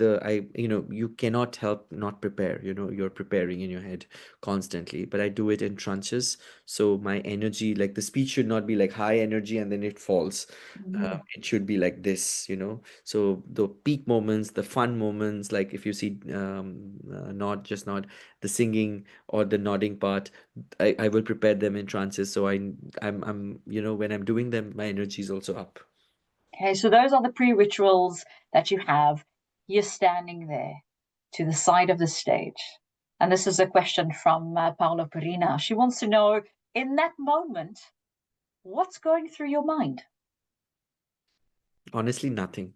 you cannot help not prepare. You're preparing in your head constantly, but I do it in tranches. So my energy, like the speech should not be like high energy and then it falls. Mhm. It should be like this. So the peak moments, the fun moments, like if you see not just not the singing or the nodding part, I will prepare them in trances. So I'm when I'm doing them, my energy is also up. Okay, so those are the pre-rituals that you have. You're standing there to the side of the stage. And this is a question from Paolo Perina. She wants to know, in that moment, what's going through your mind? Honestly, nothing.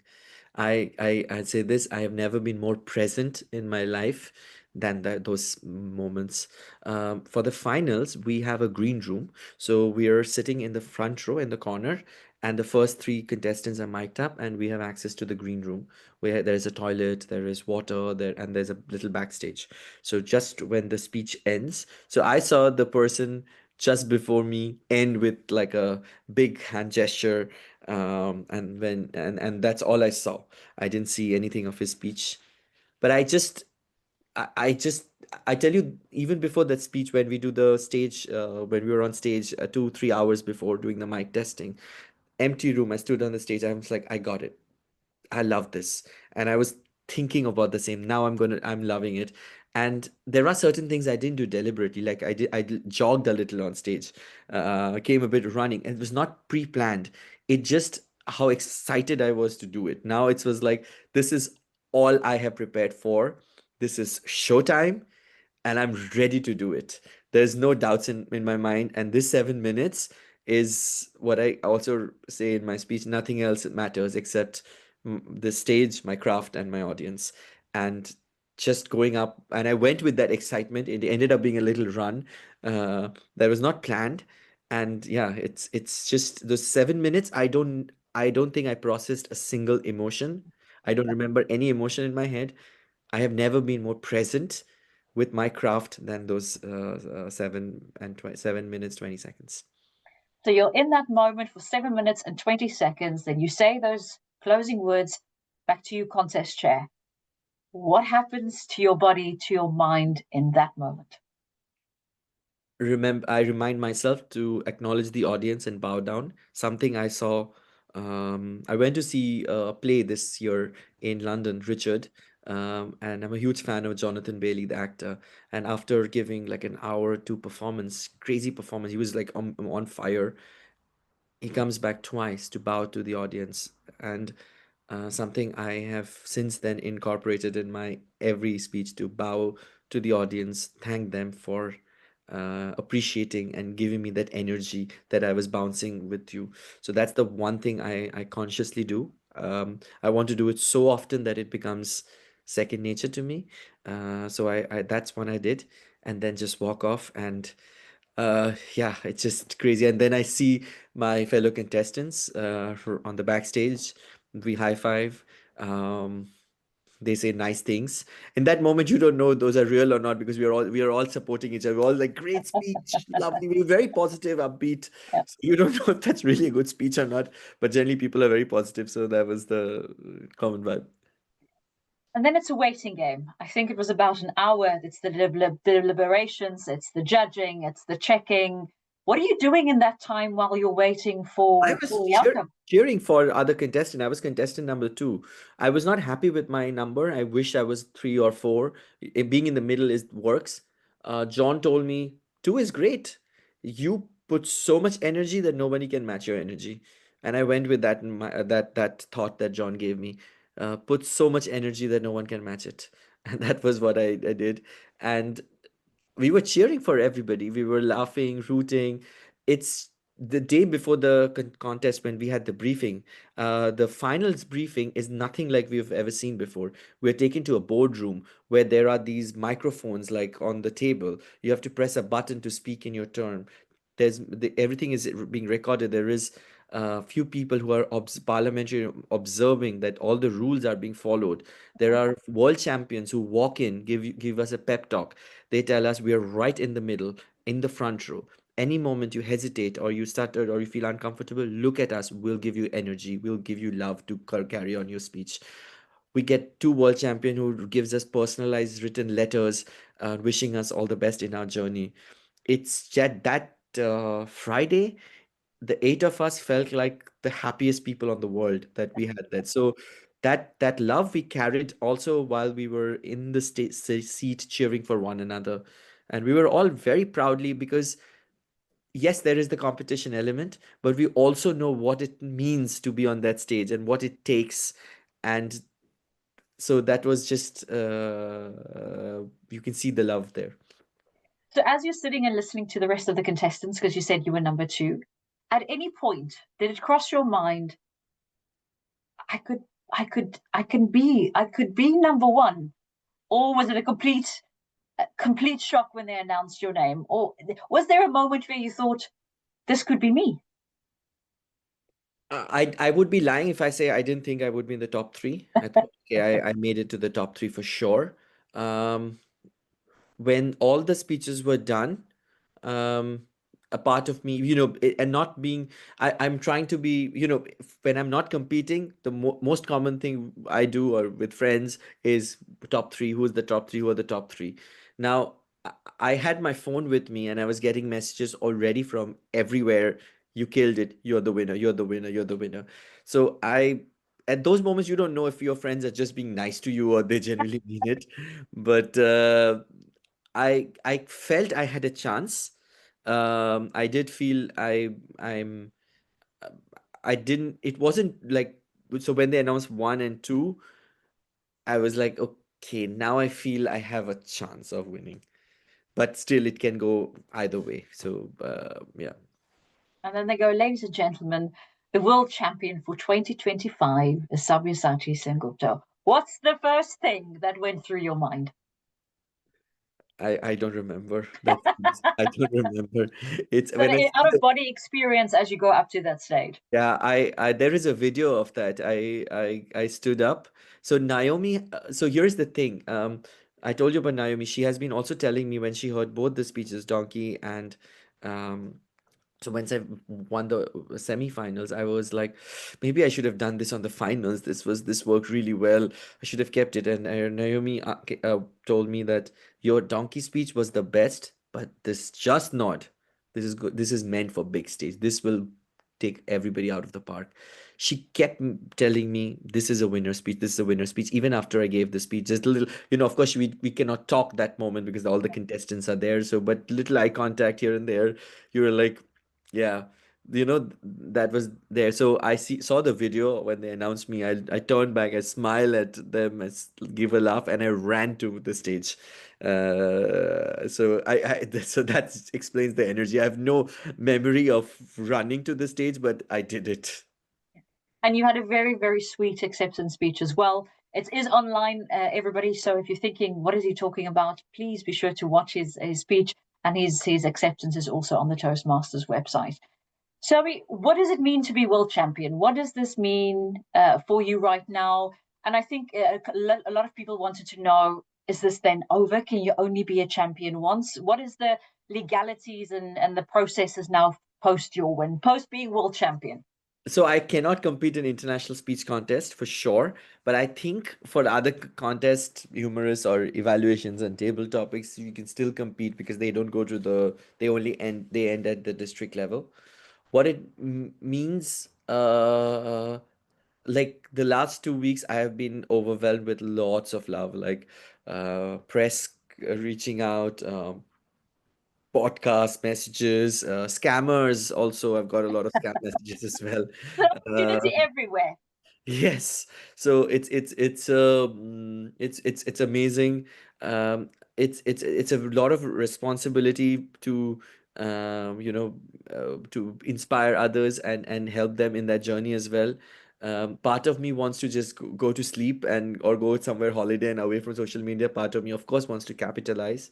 I'd say this, I have never been more present in my life than those moments. For the finals, we have a green room. So we are sitting in the front row in the corner, and the first three contestants are mic'd up, and we have access to the green room where there is a toilet, there is water there, and there's a little backstage. So just when the speech ends, so I saw the person just before me end with like a big hand gesture, and that's all I saw. I didn't see anything of his speech, but I just I tell you, even before that speech, when we do the stage, when we were on stage 2 3 hours before doing the mic testing, empty room, I stood on the stage, I was like, I got it. I love this. And I was thinking about the same. Now I'm loving it. And there are certain things I didn't do deliberately. Like jogged a little on stage, came a bit running, and it was not pre-planned. It just how excited I was to do it. Now it was like, this is all I have prepared for. This is showtime and I'm ready to do it. There's no doubts in my mind. And this 7 minutes is what I also say in my speech. Nothing else matters except the stage, my craft, and my audience. And just going up, and I went with that excitement. It ended up being a little run that was not planned. And yeah, it's just those 7 minutes. I don't think I processed a single emotion. I don't remember any emotion in my head. I have never been more present with my craft than those 7 minutes 20 seconds. So you're in that moment for 7 minutes and 20 seconds, then you say those closing words back to you, contest chair. What happens to your body, to your mind in that moment? Remember, I remind myself to acknowledge the audience and bow down. Something I saw. I went to see a play this year in London, Richard, and I'm a huge fan of Jonathan Bailey, the actor. And after giving like an hour or two performance, crazy performance, he was like on fire. He comes back twice to bow to the audience, and something I have since then incorporated in my every speech, to bow to the audience, thank them for appreciating and giving me that energy that I was bouncing with you. So that's the one thing I consciously do. I want to do it so often that it becomes second nature to me. So I that's what I did, and then just walk off. And yeah, it's just crazy. And then I see my fellow contestants on the backstage. We high five. Um, they say nice things. In that moment, you don't know those are real or not, because we are all supporting each other. We're all like, great speech, lovely. We're very positive, upbeat. Yeah. So you don't know if that's really a good speech or not. But generally, people are very positive. So that was the common vibe. And then it's a waiting game. I think it was about an hour. It's the deliberations, it's the judging, it's the checking. What are you doing in that time while you're waiting I for was the outcome? cheering for other contestant. I was contestant number two. I was not happy with my number. I wish I was three or four. Being in the middle is works. John told me two is great. You put so much energy that nobody can match your energy. And I went with that that thought that John gave me. Put so much energy that no one can match it. And that was what I did. And we were cheering for everybody. We were laughing, rooting. It's the day before the contest when we had the briefing. The finals briefing is nothing like we've ever seen before. We're taken to a boardroom where there are these microphones like on the table. You have to press a button to speak in your turn. Everything is being recorded. There is few people who are parliamentary observing that all the rules are being followed. There are world champions who walk in, give us a pep talk. They tell us we are right in the middle, in the front row. Any moment you hesitate or you stutter or you feel uncomfortable, look at us. We'll give you energy. We'll give you love to carry on your speech. We get two world champion who gives us personalized written letters, wishing us all the best in our journey. It's just that Friday, the eight of us felt like the happiest people on the world that we had that. So that love we carried also while we were in the seat cheering for one another, and we were all very proudly because yes, there is the competition element, but we also know what it means to be on that stage and what it takes. And so that was just you can see the love there. So as you're sitting and listening to the rest of the contestants, because you said you were number two, at any point did it cross your mind, I could be number one? Or was it a complete shock when they announced your name? Or was there a moment where you thought, this could be me? I would be lying if I say I didn't think I would be in the top three. I thought, okay, I made it to the top three for sure. Um, when all the speeches were done, um, a part of me, and not being, I'm trying to be, when I'm not competing, the most common thing I do or with friends is top three, who's the top three, who are the top three. Now, I I had my phone with me and I was getting messages already from everywhere. You killed it. You're the winner. You're the winner. You're the winner. So at those moments, you don't know if your friends are just being nice to you or they genuinely mean it. But I felt I had a chance. I did feel I'm uh, I didn't. It wasn't like so when they announced one and two, I was like, okay, now I feel I have a chance of winning. But still, it can go either way. So yeah. And then they go, ladies and gentlemen, the world champion for 2025 is Sabyasatchi Sengupta. What's the first thing that went through your mind? I don't remember that. I don't remember. It's So when I an see out of the body experience as you go up to that stage. yeah, I there is a video of that. I stood up. So Naomi, so here's the thing. I told you about Naomi. She has been also telling me when she heard both the speeches, Donkey and um so once I won the semifinals, I was like, maybe I should have done this on the finals. This worked really well. I should have kept it. And Naomi told me that your donkey speech was the best, but this just not. This is good. This is meant for big stage. This will take everybody out of the park. She kept telling me this is a winner speech. This is a winner speech. Even after I gave the speech, just a little, of course we cannot talk that moment because all the contestants are there. So, but little eye contact here and there. You were like, yeah, that was there. So I saw the video when they announced me. I turned back, I smiled at them, give a laugh, and I ran to the stage. So so that explains the energy. I have no memory of running to the stage, but I did it. And you had a very, very sweet acceptance speech as well. It is online, everybody. So if you're thinking, what is he talking about? Please be sure to watch his speech. And his acceptance is also on the Toastmasters website. So, what does it mean to be world champion? What does this mean for you right now? And I think a lot of people wanted to know, is this then over? Can you only be a champion once? What is the legalities and the processes now post your win, post being world champion? So I cannot compete in international speech contest for sure, but I think for other contests, humorous or evaluations and table topics, you can still compete because they don't go to they end at the district level. What it means, like the last 2 weeks, I have been overwhelmed with lots of love, like press reaching out. podcast messages, scammers also. I've got a lot of scam messages as well. The Uh, opportunity everywhere. Yes, so it's amazing. It's a lot of responsibility to to inspire others and help them in that journey as well. Part of me wants to just go to sleep and or go somewhere holiday and away from social media. Part of me, of course, wants to capitalize.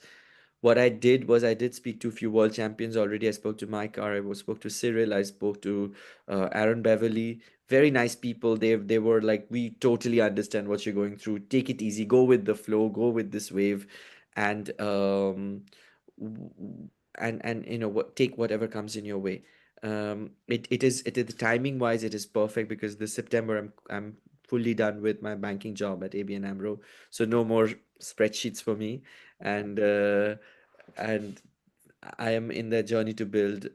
What I did was I did speak to a few world champions already. I spoke to Mike Carr, spoke to Cyril, I spoke to Aaron Beverly. Very nice people. They were like, we totally understand what you're going through. Take it easy. Go with the flow. Go with this wave, and and what take whatever comes in your way. It is the timing wise it is perfect because this September I'm fully done with my banking job at ABN AMRO, so no more spreadsheets for me, and and I am in the journey to build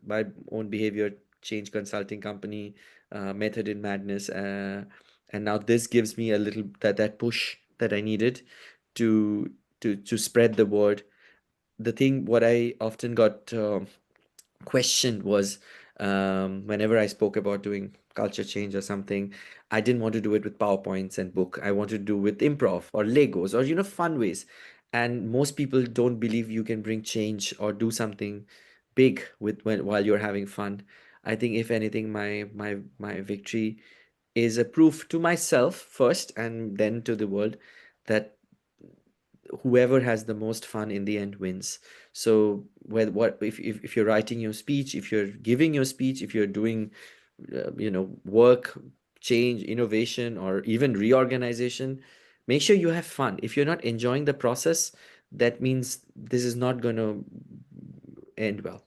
my own behavior change consulting company, Method in Madness, and now this gives me a little that push that I needed to to spread the word. The thing what I often got questioned was whenever I spoke about doing culture change or something, I didn't want to do it with PowerPoints and book. I wanted to do with improv or Legos or fun ways. And most people don't believe you can bring change or do something big while you're having fun. I think if anything, my victory is a proof to myself first and then to the world that whoever has the most fun in the end wins. So whether what if you're writing your speech, if you're giving your speech, if you're doing work, change, innovation, or even reorganization, make sure you have fun. If you're not enjoying the process, that means this is not going to end well.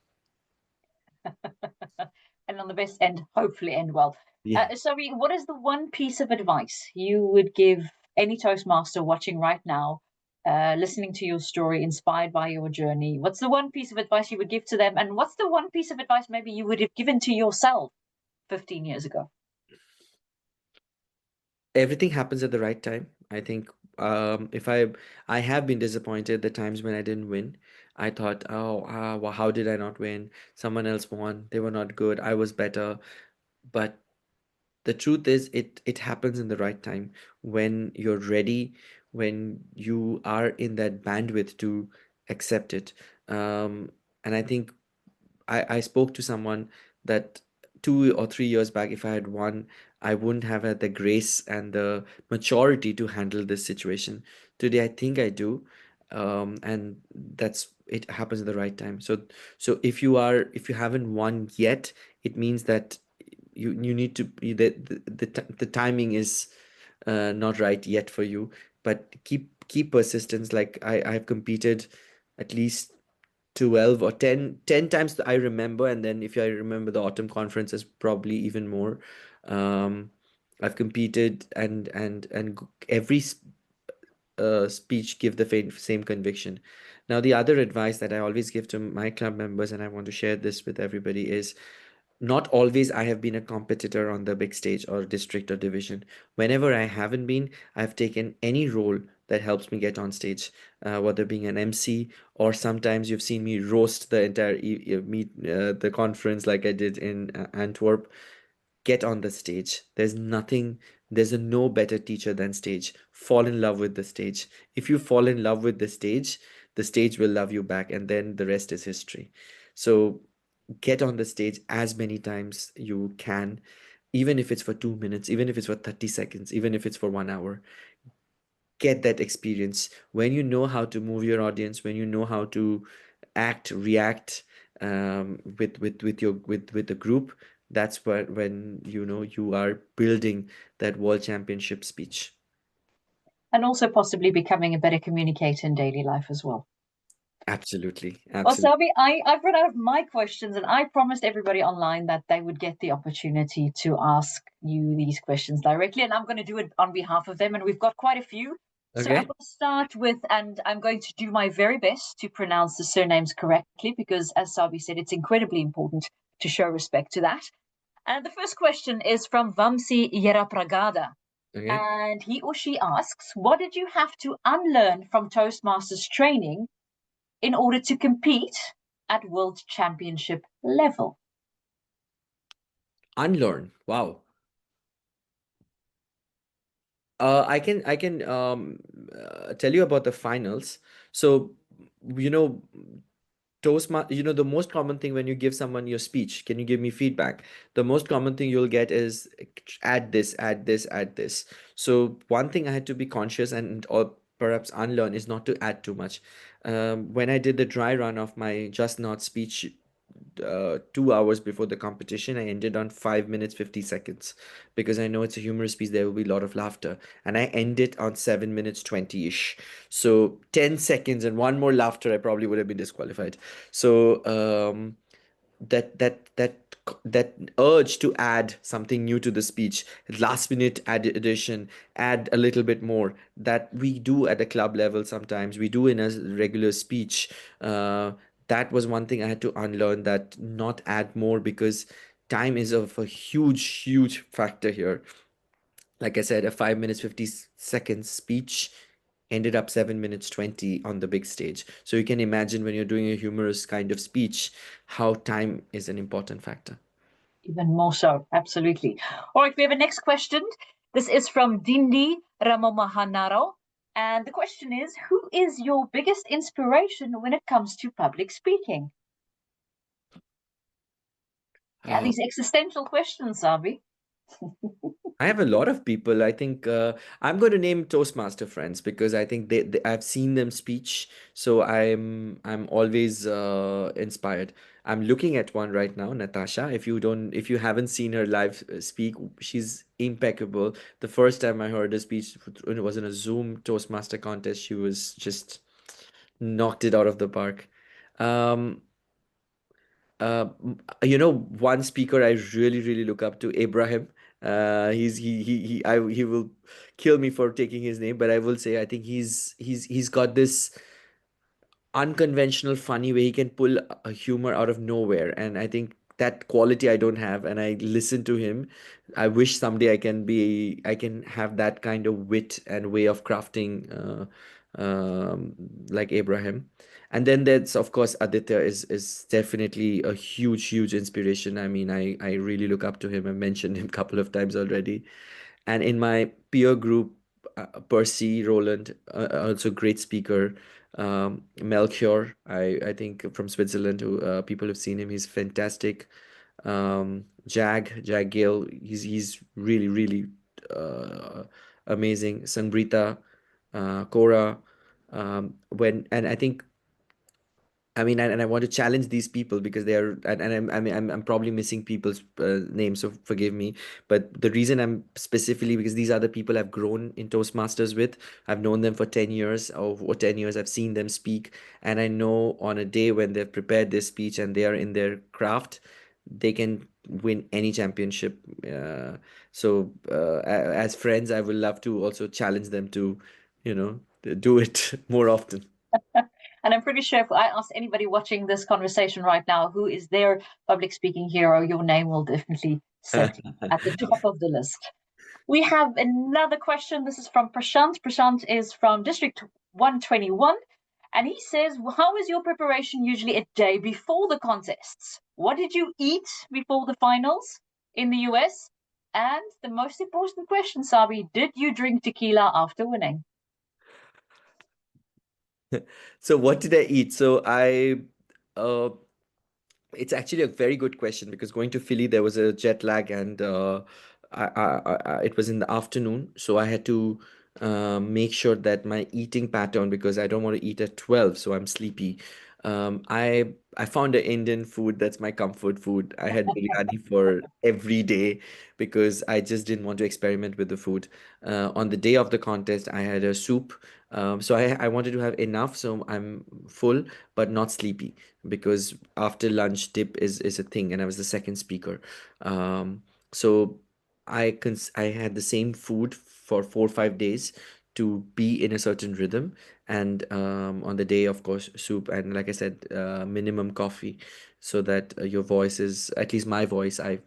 And on the best end, hopefully end well. Yeah. Sabi, what is the one piece of advice you would give any Toastmaster watching right now, listening to your story, inspired by your journey? What's the one piece of advice you would give to them? And what's the one piece of advice maybe you would have given to yourself 15 years ago? Everything happens at the right time. I think if I have been disappointed the times when I didn't win. I thought, oh, well, how did I not win? Someone else won. They were not good. I was better. But the truth is, it happens in the right time when you're ready, when you are in that bandwidth to accept it. And I think I spoke to someone that 2 or 3 years back, if I had won, I wouldn't have had the grace and the maturity to handle this situation. Today, I think I do. And that's it happens at the right time. So if you haven't won yet, it means that you need to the timing is not right yet for you. But keep persistence. Like I've competed at least 12 or 10 times that I remember, and then if I remember the autumn conferences probably even more. um I've competed and every speech give the same conviction. Now the other advice that I always give to my club members, and I want to share this with everybody, is not always I have been a competitor on the big stage or district or division. Whenever I haven't been, I've taken any role that helps me get on stage, whether being an MC or sometimes you've seen me roast the entire meet the conference like I did in Antwerp. Get on the stage. There's a no better teacher than stage. Fall in love with the stage. If you fall in love with the stage will love you back, and then the rest is history. So get on the stage as many times you can, even if it's for 2 minutes, even if it's for 30 seconds, even if it's for 1 hour. Get that experience. When you know how to move your audience, when you know how to act, react, with the group, that's when you are building that world championship speech. And also possibly becoming a better communicator in daily life as well. Absolutely, Well, absolutely. Selby, I've run out of my questions, and I promised everybody online that they would get the opportunity to ask you these questions directly, and I'm going to do it on behalf of them. And we've got quite a few. So I'm Okay. going to start with, and I'm going to do my very best to pronounce the surnames correctly, because as Sabi said, it's incredibly important to show respect to that. And the first question is from Vamsi Yerapragada. Okay. And he or she asks, what did you have to unlearn from Toastmasters training in order to compete? at World Championship level? Unlearn. Wow. I can tell you about the finals. So, you know, the most common thing when you give someone your speech, can you give me feedback? The most common thing you'll get is add this, add this, add this. So one thing I had to be conscious and or perhaps unlearn is not to add too much. When I did the dry run of my Just Not speech 2 hours before the competition, I ended on 5 minutes 50 seconds because I know it's a humorous piece. There will be a lot of laughter, and I ended on 7 minutes 20 ish. So 10 seconds and one more laughter, I probably would have been disqualified. So that urge to add something new to the speech, last minute addition, add a little bit more, that we do at a club level, sometimes we do in a regular speech. That was one thing I had to unlearn, that not add more, because time is of a huge factor here. Like I said, a 5 minutes 50 seconds speech ended up 7 minutes 20 on the big stage. So you can imagine when you're doing a humorous kind of speech, how time is an important factor. Even more so, absolutely. All right, we have a next question. This is from Dindi Ramomahanaro. And the question is, who is your biggest inspiration when it comes to public speaking? Yeah, Oh, these existential questions, Sabi. I have a lot of people. I think I'm going to name Toastmaster friends because I think I've seen them speech, so I'm always inspired. I'm looking at one right now, Natasha. If you haven't seen her live speak, she's impeccable. The first time I heard her speech, it was in a Zoom Toastmaster contest. She was just knocked it out of the park. Um, one speaker I really look up to, Abraham. He will kill me for taking his name, but I will say I think he's got this unconventional funny way he can pull a humor out of nowhere, and I think that quality I don't have, and I listen to him. I wish someday I can have that kind of wit and way of crafting, like Abraham. And then there's of course Aditya is definitely a huge inspiration. I mean, I really look up to him. I mentioned him a couple of times already. And in my peer group, Percy Roland, also great speaker. Melchior, I think from Switzerland, who people have seen him, he's fantastic. Jag Gale, he's really amazing. Sangrita, Cora, when and I think I mean, and I want to challenge these people because they are, and I mean, I'm probably missing people's names, so forgive me. But the reason I'm specifically because these are the people I've grown in Toastmasters with. I've known them for 10 years, or 10 years. I've seen them speak, and I know on a day when they've prepared their speech and they are in their craft, they can win any championship. As friends, I would love to also challenge them to, you know, do it more often. And I'm pretty sure if I ask anybody watching this conversation right now who is their public speaking hero, your name will definitely sit at the top of the list. We have another question. This is from Prashant. Prashant is from District 121. And he says, how is your preparation usually a day before the contests? What did you eat before the finals in the US? And the most important question, Sabi, did you drink tequila after winning? So what did I eat? Uh, it's actually a very good question because going to Philly, there was a jet lag, and it was in the afternoon. So I had to make sure that my eating pattern, because I don't want to eat at 12, so I'm sleepy. I found an Indian food that's my comfort food. I had biryani for every day because I just didn't want to experiment with the food. On the day of the contest, I had a soup. So I wanted to have enough, so I'm full but not sleepy, because after lunch dip is a thing, and I was the second speaker. So I had the same food for 4 or 5 days to be in a certain rhythm, and on the day, of course, soup, and like I said, minimum coffee, so that your voice is, at least my voice, I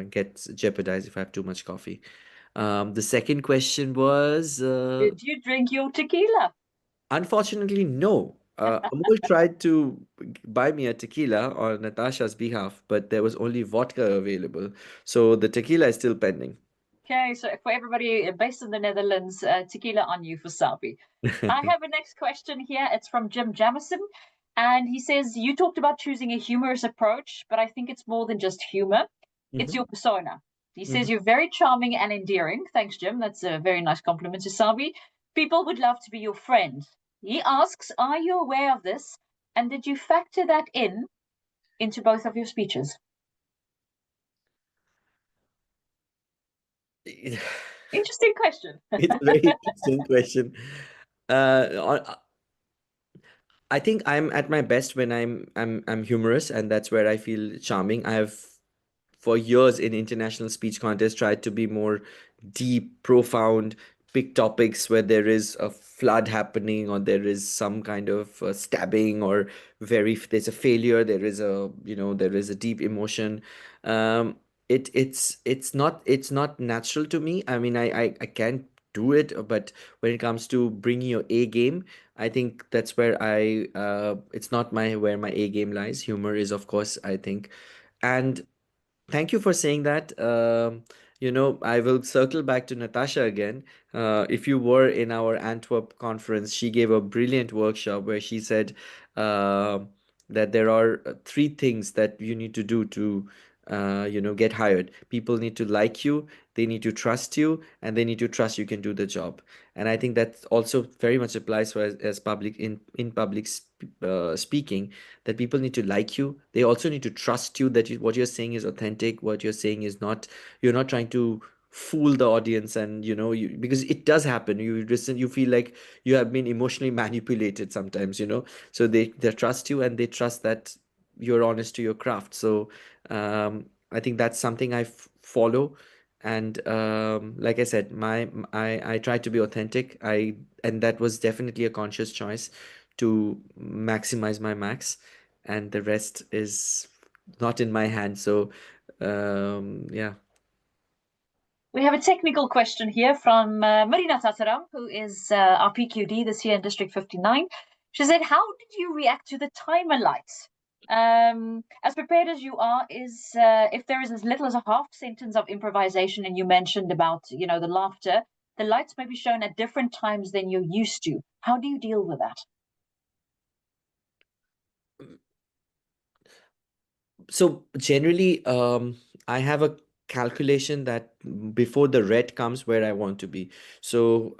gets jeopardized if I have too much coffee. The second question was, Did you drink your tequila? unfortunately, no. Amol tried to buy me a tequila on Natasha's behalf, but there was only vodka available. So the tequila is still pending. Okay, so for everybody based in the Netherlands, tequila on you for Sabi. I have a next question here. It's from Jim Jamison. And he says, you talked about choosing a humorous approach, but I think it's more than just humor. It's Hmm. your persona. He says, Hmm. you're very charming and endearing. Thanks, Jim. That's a very nice compliment to Sabi. People would love to be your friend. He asks, are you aware of this? And did you factor that in into both of your speeches? Interesting question. It's a very interesting question. I think I'm at my best when I'm humorous, and that's where I feel charming. I have for years in international speech contests tried to be more deep, profound, pick topics where there is a flood happening or there is some kind of stabbing or very there's a failure, there is a there is a deep emotion. It's not natural to me. I mean, I can do it, but when it comes to bringing your A game, I think that's where it's not my where my A game lies. Humor is, of course, I think. And thank you for saying that. I will circle back to Natasha again. If you were in our Antwerp conference, she gave a brilliant workshop where she said uh, that there are three things that you need to do to, get hired. People need to like you, they need to trust you, and they need to trust you can do the job. And I think that also very much applies for as public in public speaking, that people need to like you. They also need to trust you that what you're saying is authentic, what you're saying is not, you're not trying to fool the audience. And because it does happen, you listen, you feel like you have been emotionally manipulated sometimes, so they trust you, and they trust that you're honest to your craft. So I think that's something follow. And like I said, I try to be authentic. And that was definitely a conscious choice to maximize my max, and the rest is not in my hand. So, yeah. We have a technical question here from Marina Tataram, who is our PQD this year in District 59. She said, how did you react to the timer lights? As prepared as you are, is if there is as little as a half sentence of improvisation, and you mentioned about, the laughter, the lights may be shown at different times than you're used to. How do you deal with that? So generally, I have a calculation that before the red comes where I want to be. So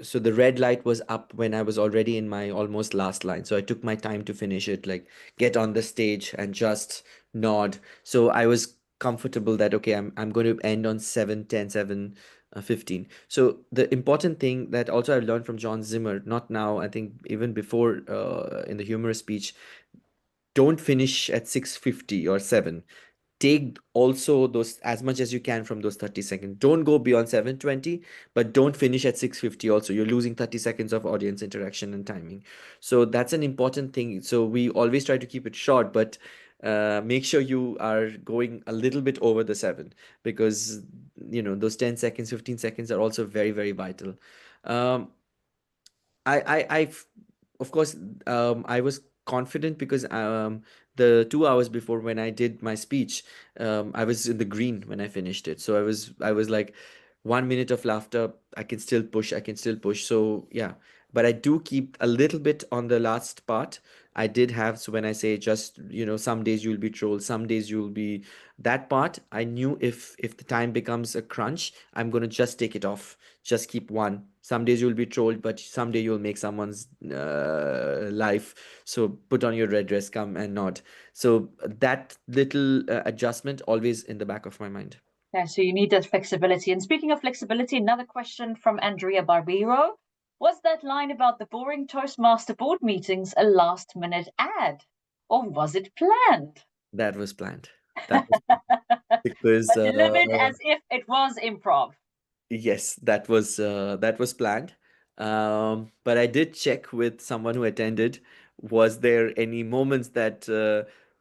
so the red light was up when I was already in my almost last line. So I took my time to finish it, like get on the stage and just nod. So I was comfortable that okay, I'm going to end on 7, 10, 7, 15. So the important thing that also I've learned from John Zimmer, not now, I think even before in the humorous speech, don't finish at 6:50 or 7. Take also those as much as you can from those 30 seconds. Don't go beyond 7:20, but don't finish at 6:50 also. You're losing 30 seconds of audience interaction and timing. So that's an important thing. So we always try to keep it short, but make sure you are going a little bit over the 7, because those 10 seconds, 15 seconds are also very, very vital. Um, I've of course, I was confident because the 2 hours before when I did my speech, I was in the green when I finished it. So I was like 1 minute of laughter. I can still push. So yeah, but I do keep a little bit on the last part. I did have, so when I say just, some days you'll be trolled, some days you'll be that part. I knew if the time becomes a crunch, I'm gonna just take it off, just keep one. Some days you'll be trolled, but someday you'll make someone's life. So put on your red dress, come and nod. So that little adjustment always in the back of my mind. Yeah, so you need that flexibility. And speaking of flexibility, another question from Andrea Barbero. Was that line about the boring Toastmaster board meetings a last minute ad? Or was it planned? That was planned. That was because But delivered as if it was improv. yes, that was planned. But I did check with someone who attended. Was there any moments that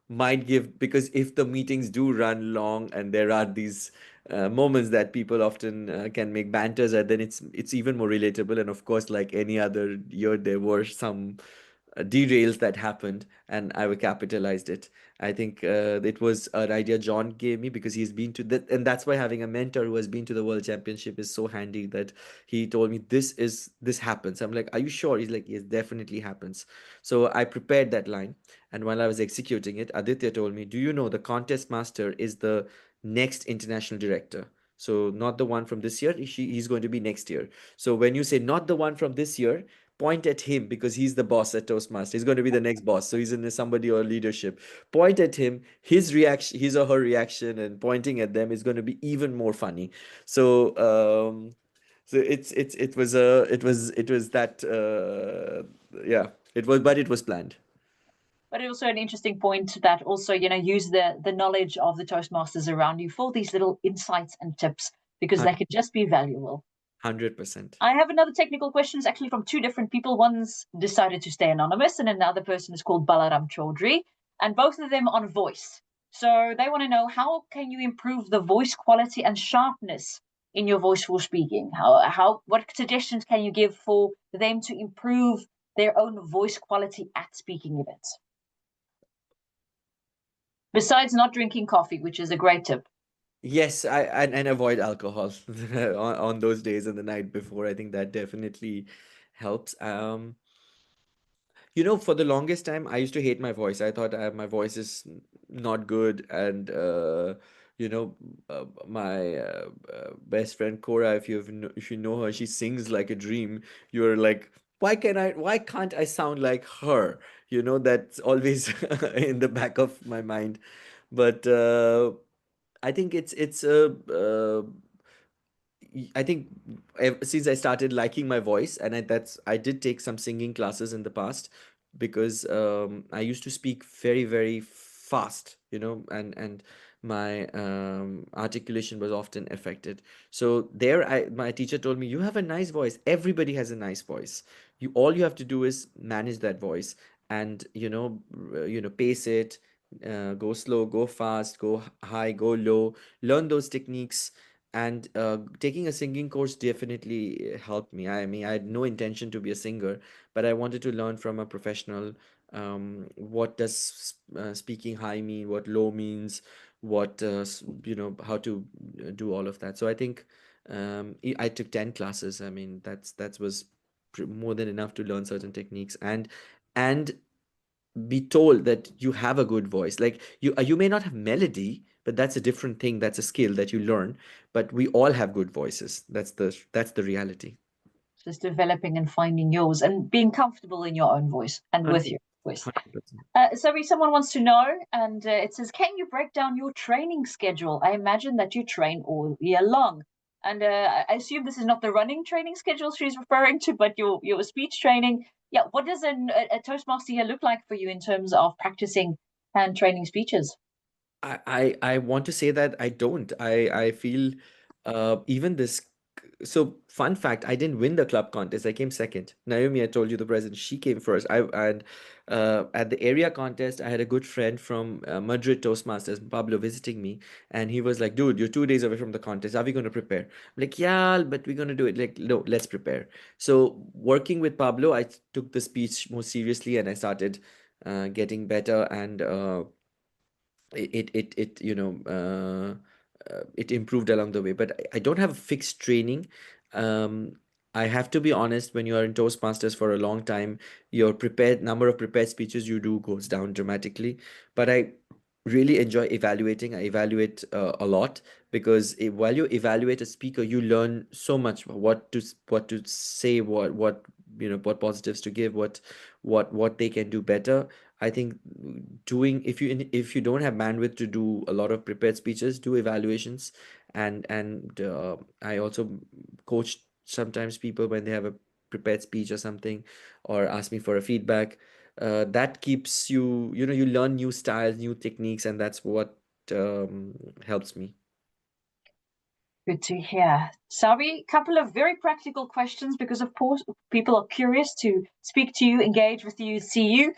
might give, because if the meetings do run long and there are these moments that people often can make banters at, then it's even more relatable. And of course, like any other year, there were some derails that happened, and I capitalized it. I think it was an idea John gave me because he's been to that, and that's why having a mentor who has been to the World Championship is so handy. That he told me this happens. I'm like, are you sure? He's like, yes, definitely happens. So I prepared that line, and while I was executing it, Aditya told me, do you know the contest master is the next international director? So not the one from this year. He's going to be next year. So when you say not the one from this year, point at him because he's the boss at Toastmaster. He's going to be the next boss. So he's in somebody or leadership. Point at him. His reaction, his or her reaction, and pointing at them is going to be even more funny. So it was that yeah, it was, but it was planned. But also an interesting point that also, use the knowledge of the Toastmasters around you for these little insights and tips, because they could just be valuable. 100%. I have another technical question. It's actually from two different people. One's decided to stay anonymous, and another person is called Balaram Chaudhry, and both of them on voice. So they want to know, how can you improve the voice quality and sharpness in your voice for speaking? What suggestions can you give for them to improve their own voice quality at speaking events? Besides not drinking coffee, which is a great tip. Yes, and avoid alcohol on those days and the night before. I think that definitely helps. For the longest time, I used to hate my voice. I thought my voice is not good, and you know, my best friend Cora, if you know her, she sings like a dream. You're like, why can't I sound like her? That's always in the back of my mind. But I think it's I think since I started liking my voice, and I did take some singing classes in the past because I used to speak very, very fast, and my articulation was often affected. So there, my teacher told me, "You have a nice voice. Everybody has a nice voice. All you have to do is manage that voice, and pace it, go slow, go fast, go high, go low, learn those techniques." And taking a singing course definitely helped me. I mean, I had no intention to be a singer, but I wanted to learn from a professional. What does speaking high mean? What low means? What how to do all of that. So I think I took 10 classes. I mean, that was more than enough to learn certain techniques and be told that you have a good voice. Like you may not have melody, but that's a different thing. That's a skill that you learn. But we all have good voices. That's the reality. Just developing and finding yours and being comfortable in your own voice and with 100, your voice. 100%. Sorry, someone wants to know, and it says, can you break down your training schedule? I imagine that you train all year long. And I assume this is not the running training schedule she's referring to, but your speech training. Yeah, what does a Toastmaster year look like for you in terms of practicing and training speeches? I want to say that I don't. I feel even this. So fun fact, I didn't win the club contest. I came second. Naomi, I told you the president, she came first. And at the area contest, I had a good friend from Madrid Toastmasters, Pablo, visiting me, and he was like, "Dude, you're 2 days away from the contest. Are we going to prepare?" I'm like, "Yeah, but we're going to do it." Like, no, let's prepare. So working with Pablo, I took the speech more seriously, and I started getting better and. It it improved along the way, but I don't have fixed training. um I have to be honest, when you are in Toastmasters for a long time, your prepared number of prepared speeches you do goes down dramatically. But I really enjoy evaluating. I evaluate a lot because while you evaluate a speaker, you learn so much, what to say, what positives to give, what they can do better. I think doing if you don't have bandwidth to do a lot of prepared speeches, do evaluations. And I also coach sometimes people when they have a prepared speech or something, or ask me for a feedback. That keeps you learn new styles, new techniques, and that's what helps me. Good to hear. Sabi, couple of very practical questions because, of course, people are curious to speak to you, engage with you, see you.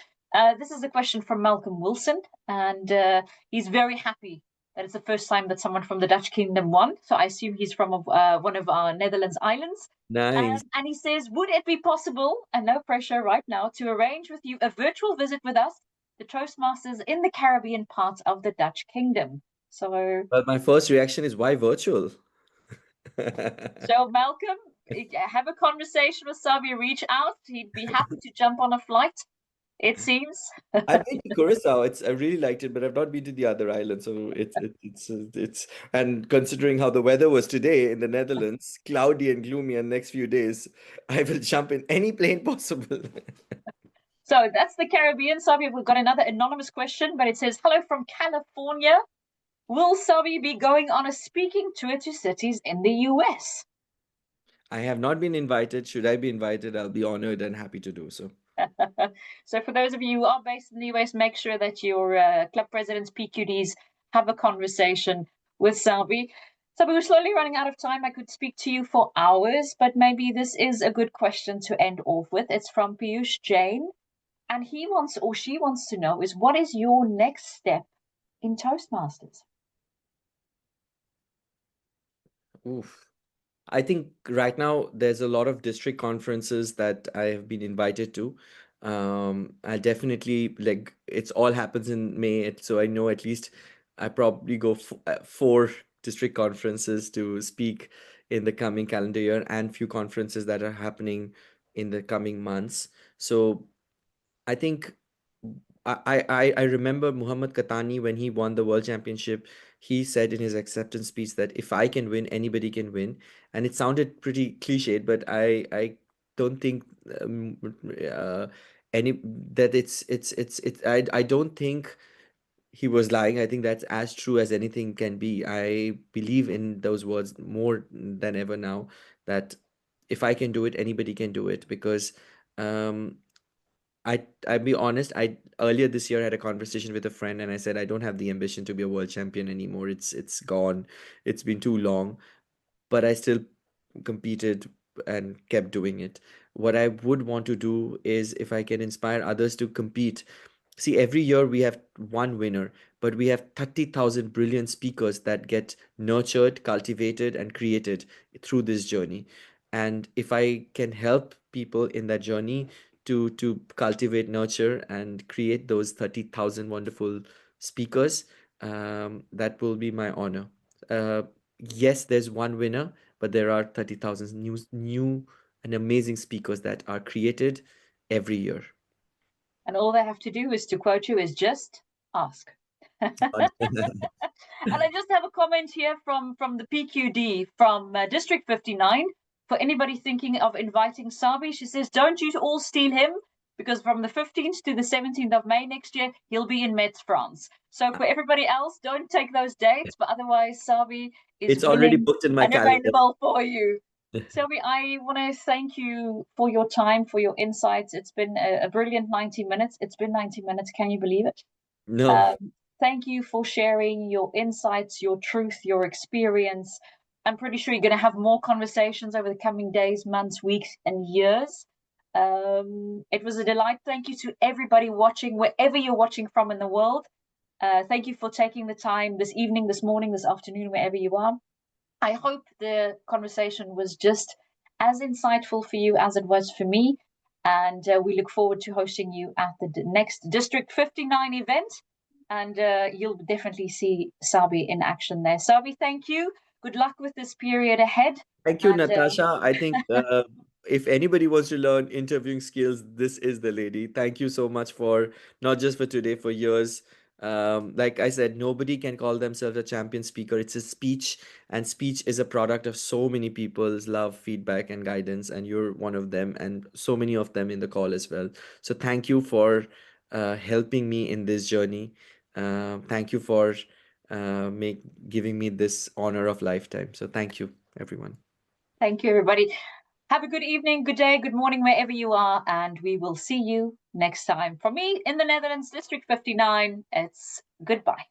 This is a question from Malcolm Wilson, and he's very happy that it's the first time that someone from the Dutch Kingdom won. So I assume he's from one of our Netherlands islands. Nice. And he says, would it be possible, and no pressure right now, to arrange with you a virtual visit with us, the Toastmasters in the Caribbean part of the Dutch Kingdom? So, But my first reaction is why virtual? so Malcolm, have a conversation with Sabi, reach out. He'd be happy to jump on a flight, it seems. I've been to Curacao. I really liked it, but I've not been to the other islands. So it's and considering how the weather was today in the Netherlands, cloudy and gloomy, and next few days, I will jump in any plane possible. So that's the Caribbean. Sabi, we've got another anonymous question, but it says, hello from California. Will Sabi be going on a speaking tour to cities in the US? I have not been invited. Should I be invited, I'll be honored and happy to do so. So for those of you who are based in the US, make sure that your club presidents, PQDs, have a conversation with Sabi. Sabi, we're slowly running out of time. I could speak to you for hours, but maybe this is a good question to end off with. It's from Piyush Jain, and he wants, or she wants to know, is what is your next step in Toastmasters? Oof. I think right now there's a lot of district conferences that I have been invited to. I definitely like it's all happens in May, so I know at least I probably go f 4 district conferences to speak in the coming calendar year and few conferences that are happening in the coming months. So I think I remember Muhammad Katani when he won the world championship. He said in his acceptance speech that if I can win, anybody can win. And it sounded pretty cliched, but I don't think uh, any that I don't think he was lying. I think that's as true as anything can be. I believe in those words more than ever now that if I can do it, anybody can do it because um I'll be honest, I earlier this year had a conversation with a friend and I said I don't have the ambition to be a world champion anymore. It's gone. It's been too long, but I still competed and kept doing it. What I would want to do is if I can inspire others to compete. See, every year we have one winner, but we have 30,000 brilliant speakers that get nurtured, cultivated, and created through this journey. And if I can help people in that journey to cultivate, nurture, and create those 30,000 wonderful speakers, that will be my honor. Uh, yes, there's one winner, but there are 30,000 new and amazing speakers that are created every year. And all they have to do is, to quote you, is just ask. And I just have a comment here from the PQD from District 59. For anybody thinking of inviting Sabi, she says, don't you all steal him, because from the 15th to the 17th of May next year, he'll be in Metz, France. So for everybody else, don't take those dates, but otherwise, Sabi is It's already willing booked in my and calendar. available for you. Sabi, I want to thank you for your time, for your insights. It's been a brilliant 90 minutes. It's been 90 minutes. Can you believe it? No, Thank you for sharing your insights, your truth, your experience. I'm pretty sure you're going to have more conversations over the coming days, months, weeks, and years. It was a delight. Thank you to everybody watching, wherever you're watching from in the world. Thank you for taking the time this evening, this morning, this afternoon, wherever you are. I hope the conversation was just as insightful for you as it was for me. And we look forward to hosting you at the next District 59 event. And you'll definitely see Sabi in action there. Sabi, thank you. Good luck with this period ahead. thank you, And Natasha. I think if anybody wants to learn interviewing skills, this is the lady. Thank you so much for not just for today, for years. Like I said, nobody can call themselves a champion speaker. It's a speech, and speech is a product of so many people's love, feedback, and guidance. And you're one of them, and so many of them in the call as well. So thank you for helping me in this journey. Thank you for make giving me this honor of lifetime. So thank you, everyone. thank you, everybody. Have a good evening, good day, good morning, wherever you are. And we will see you next time. From me in the Netherlands, District 59, it's goodbye.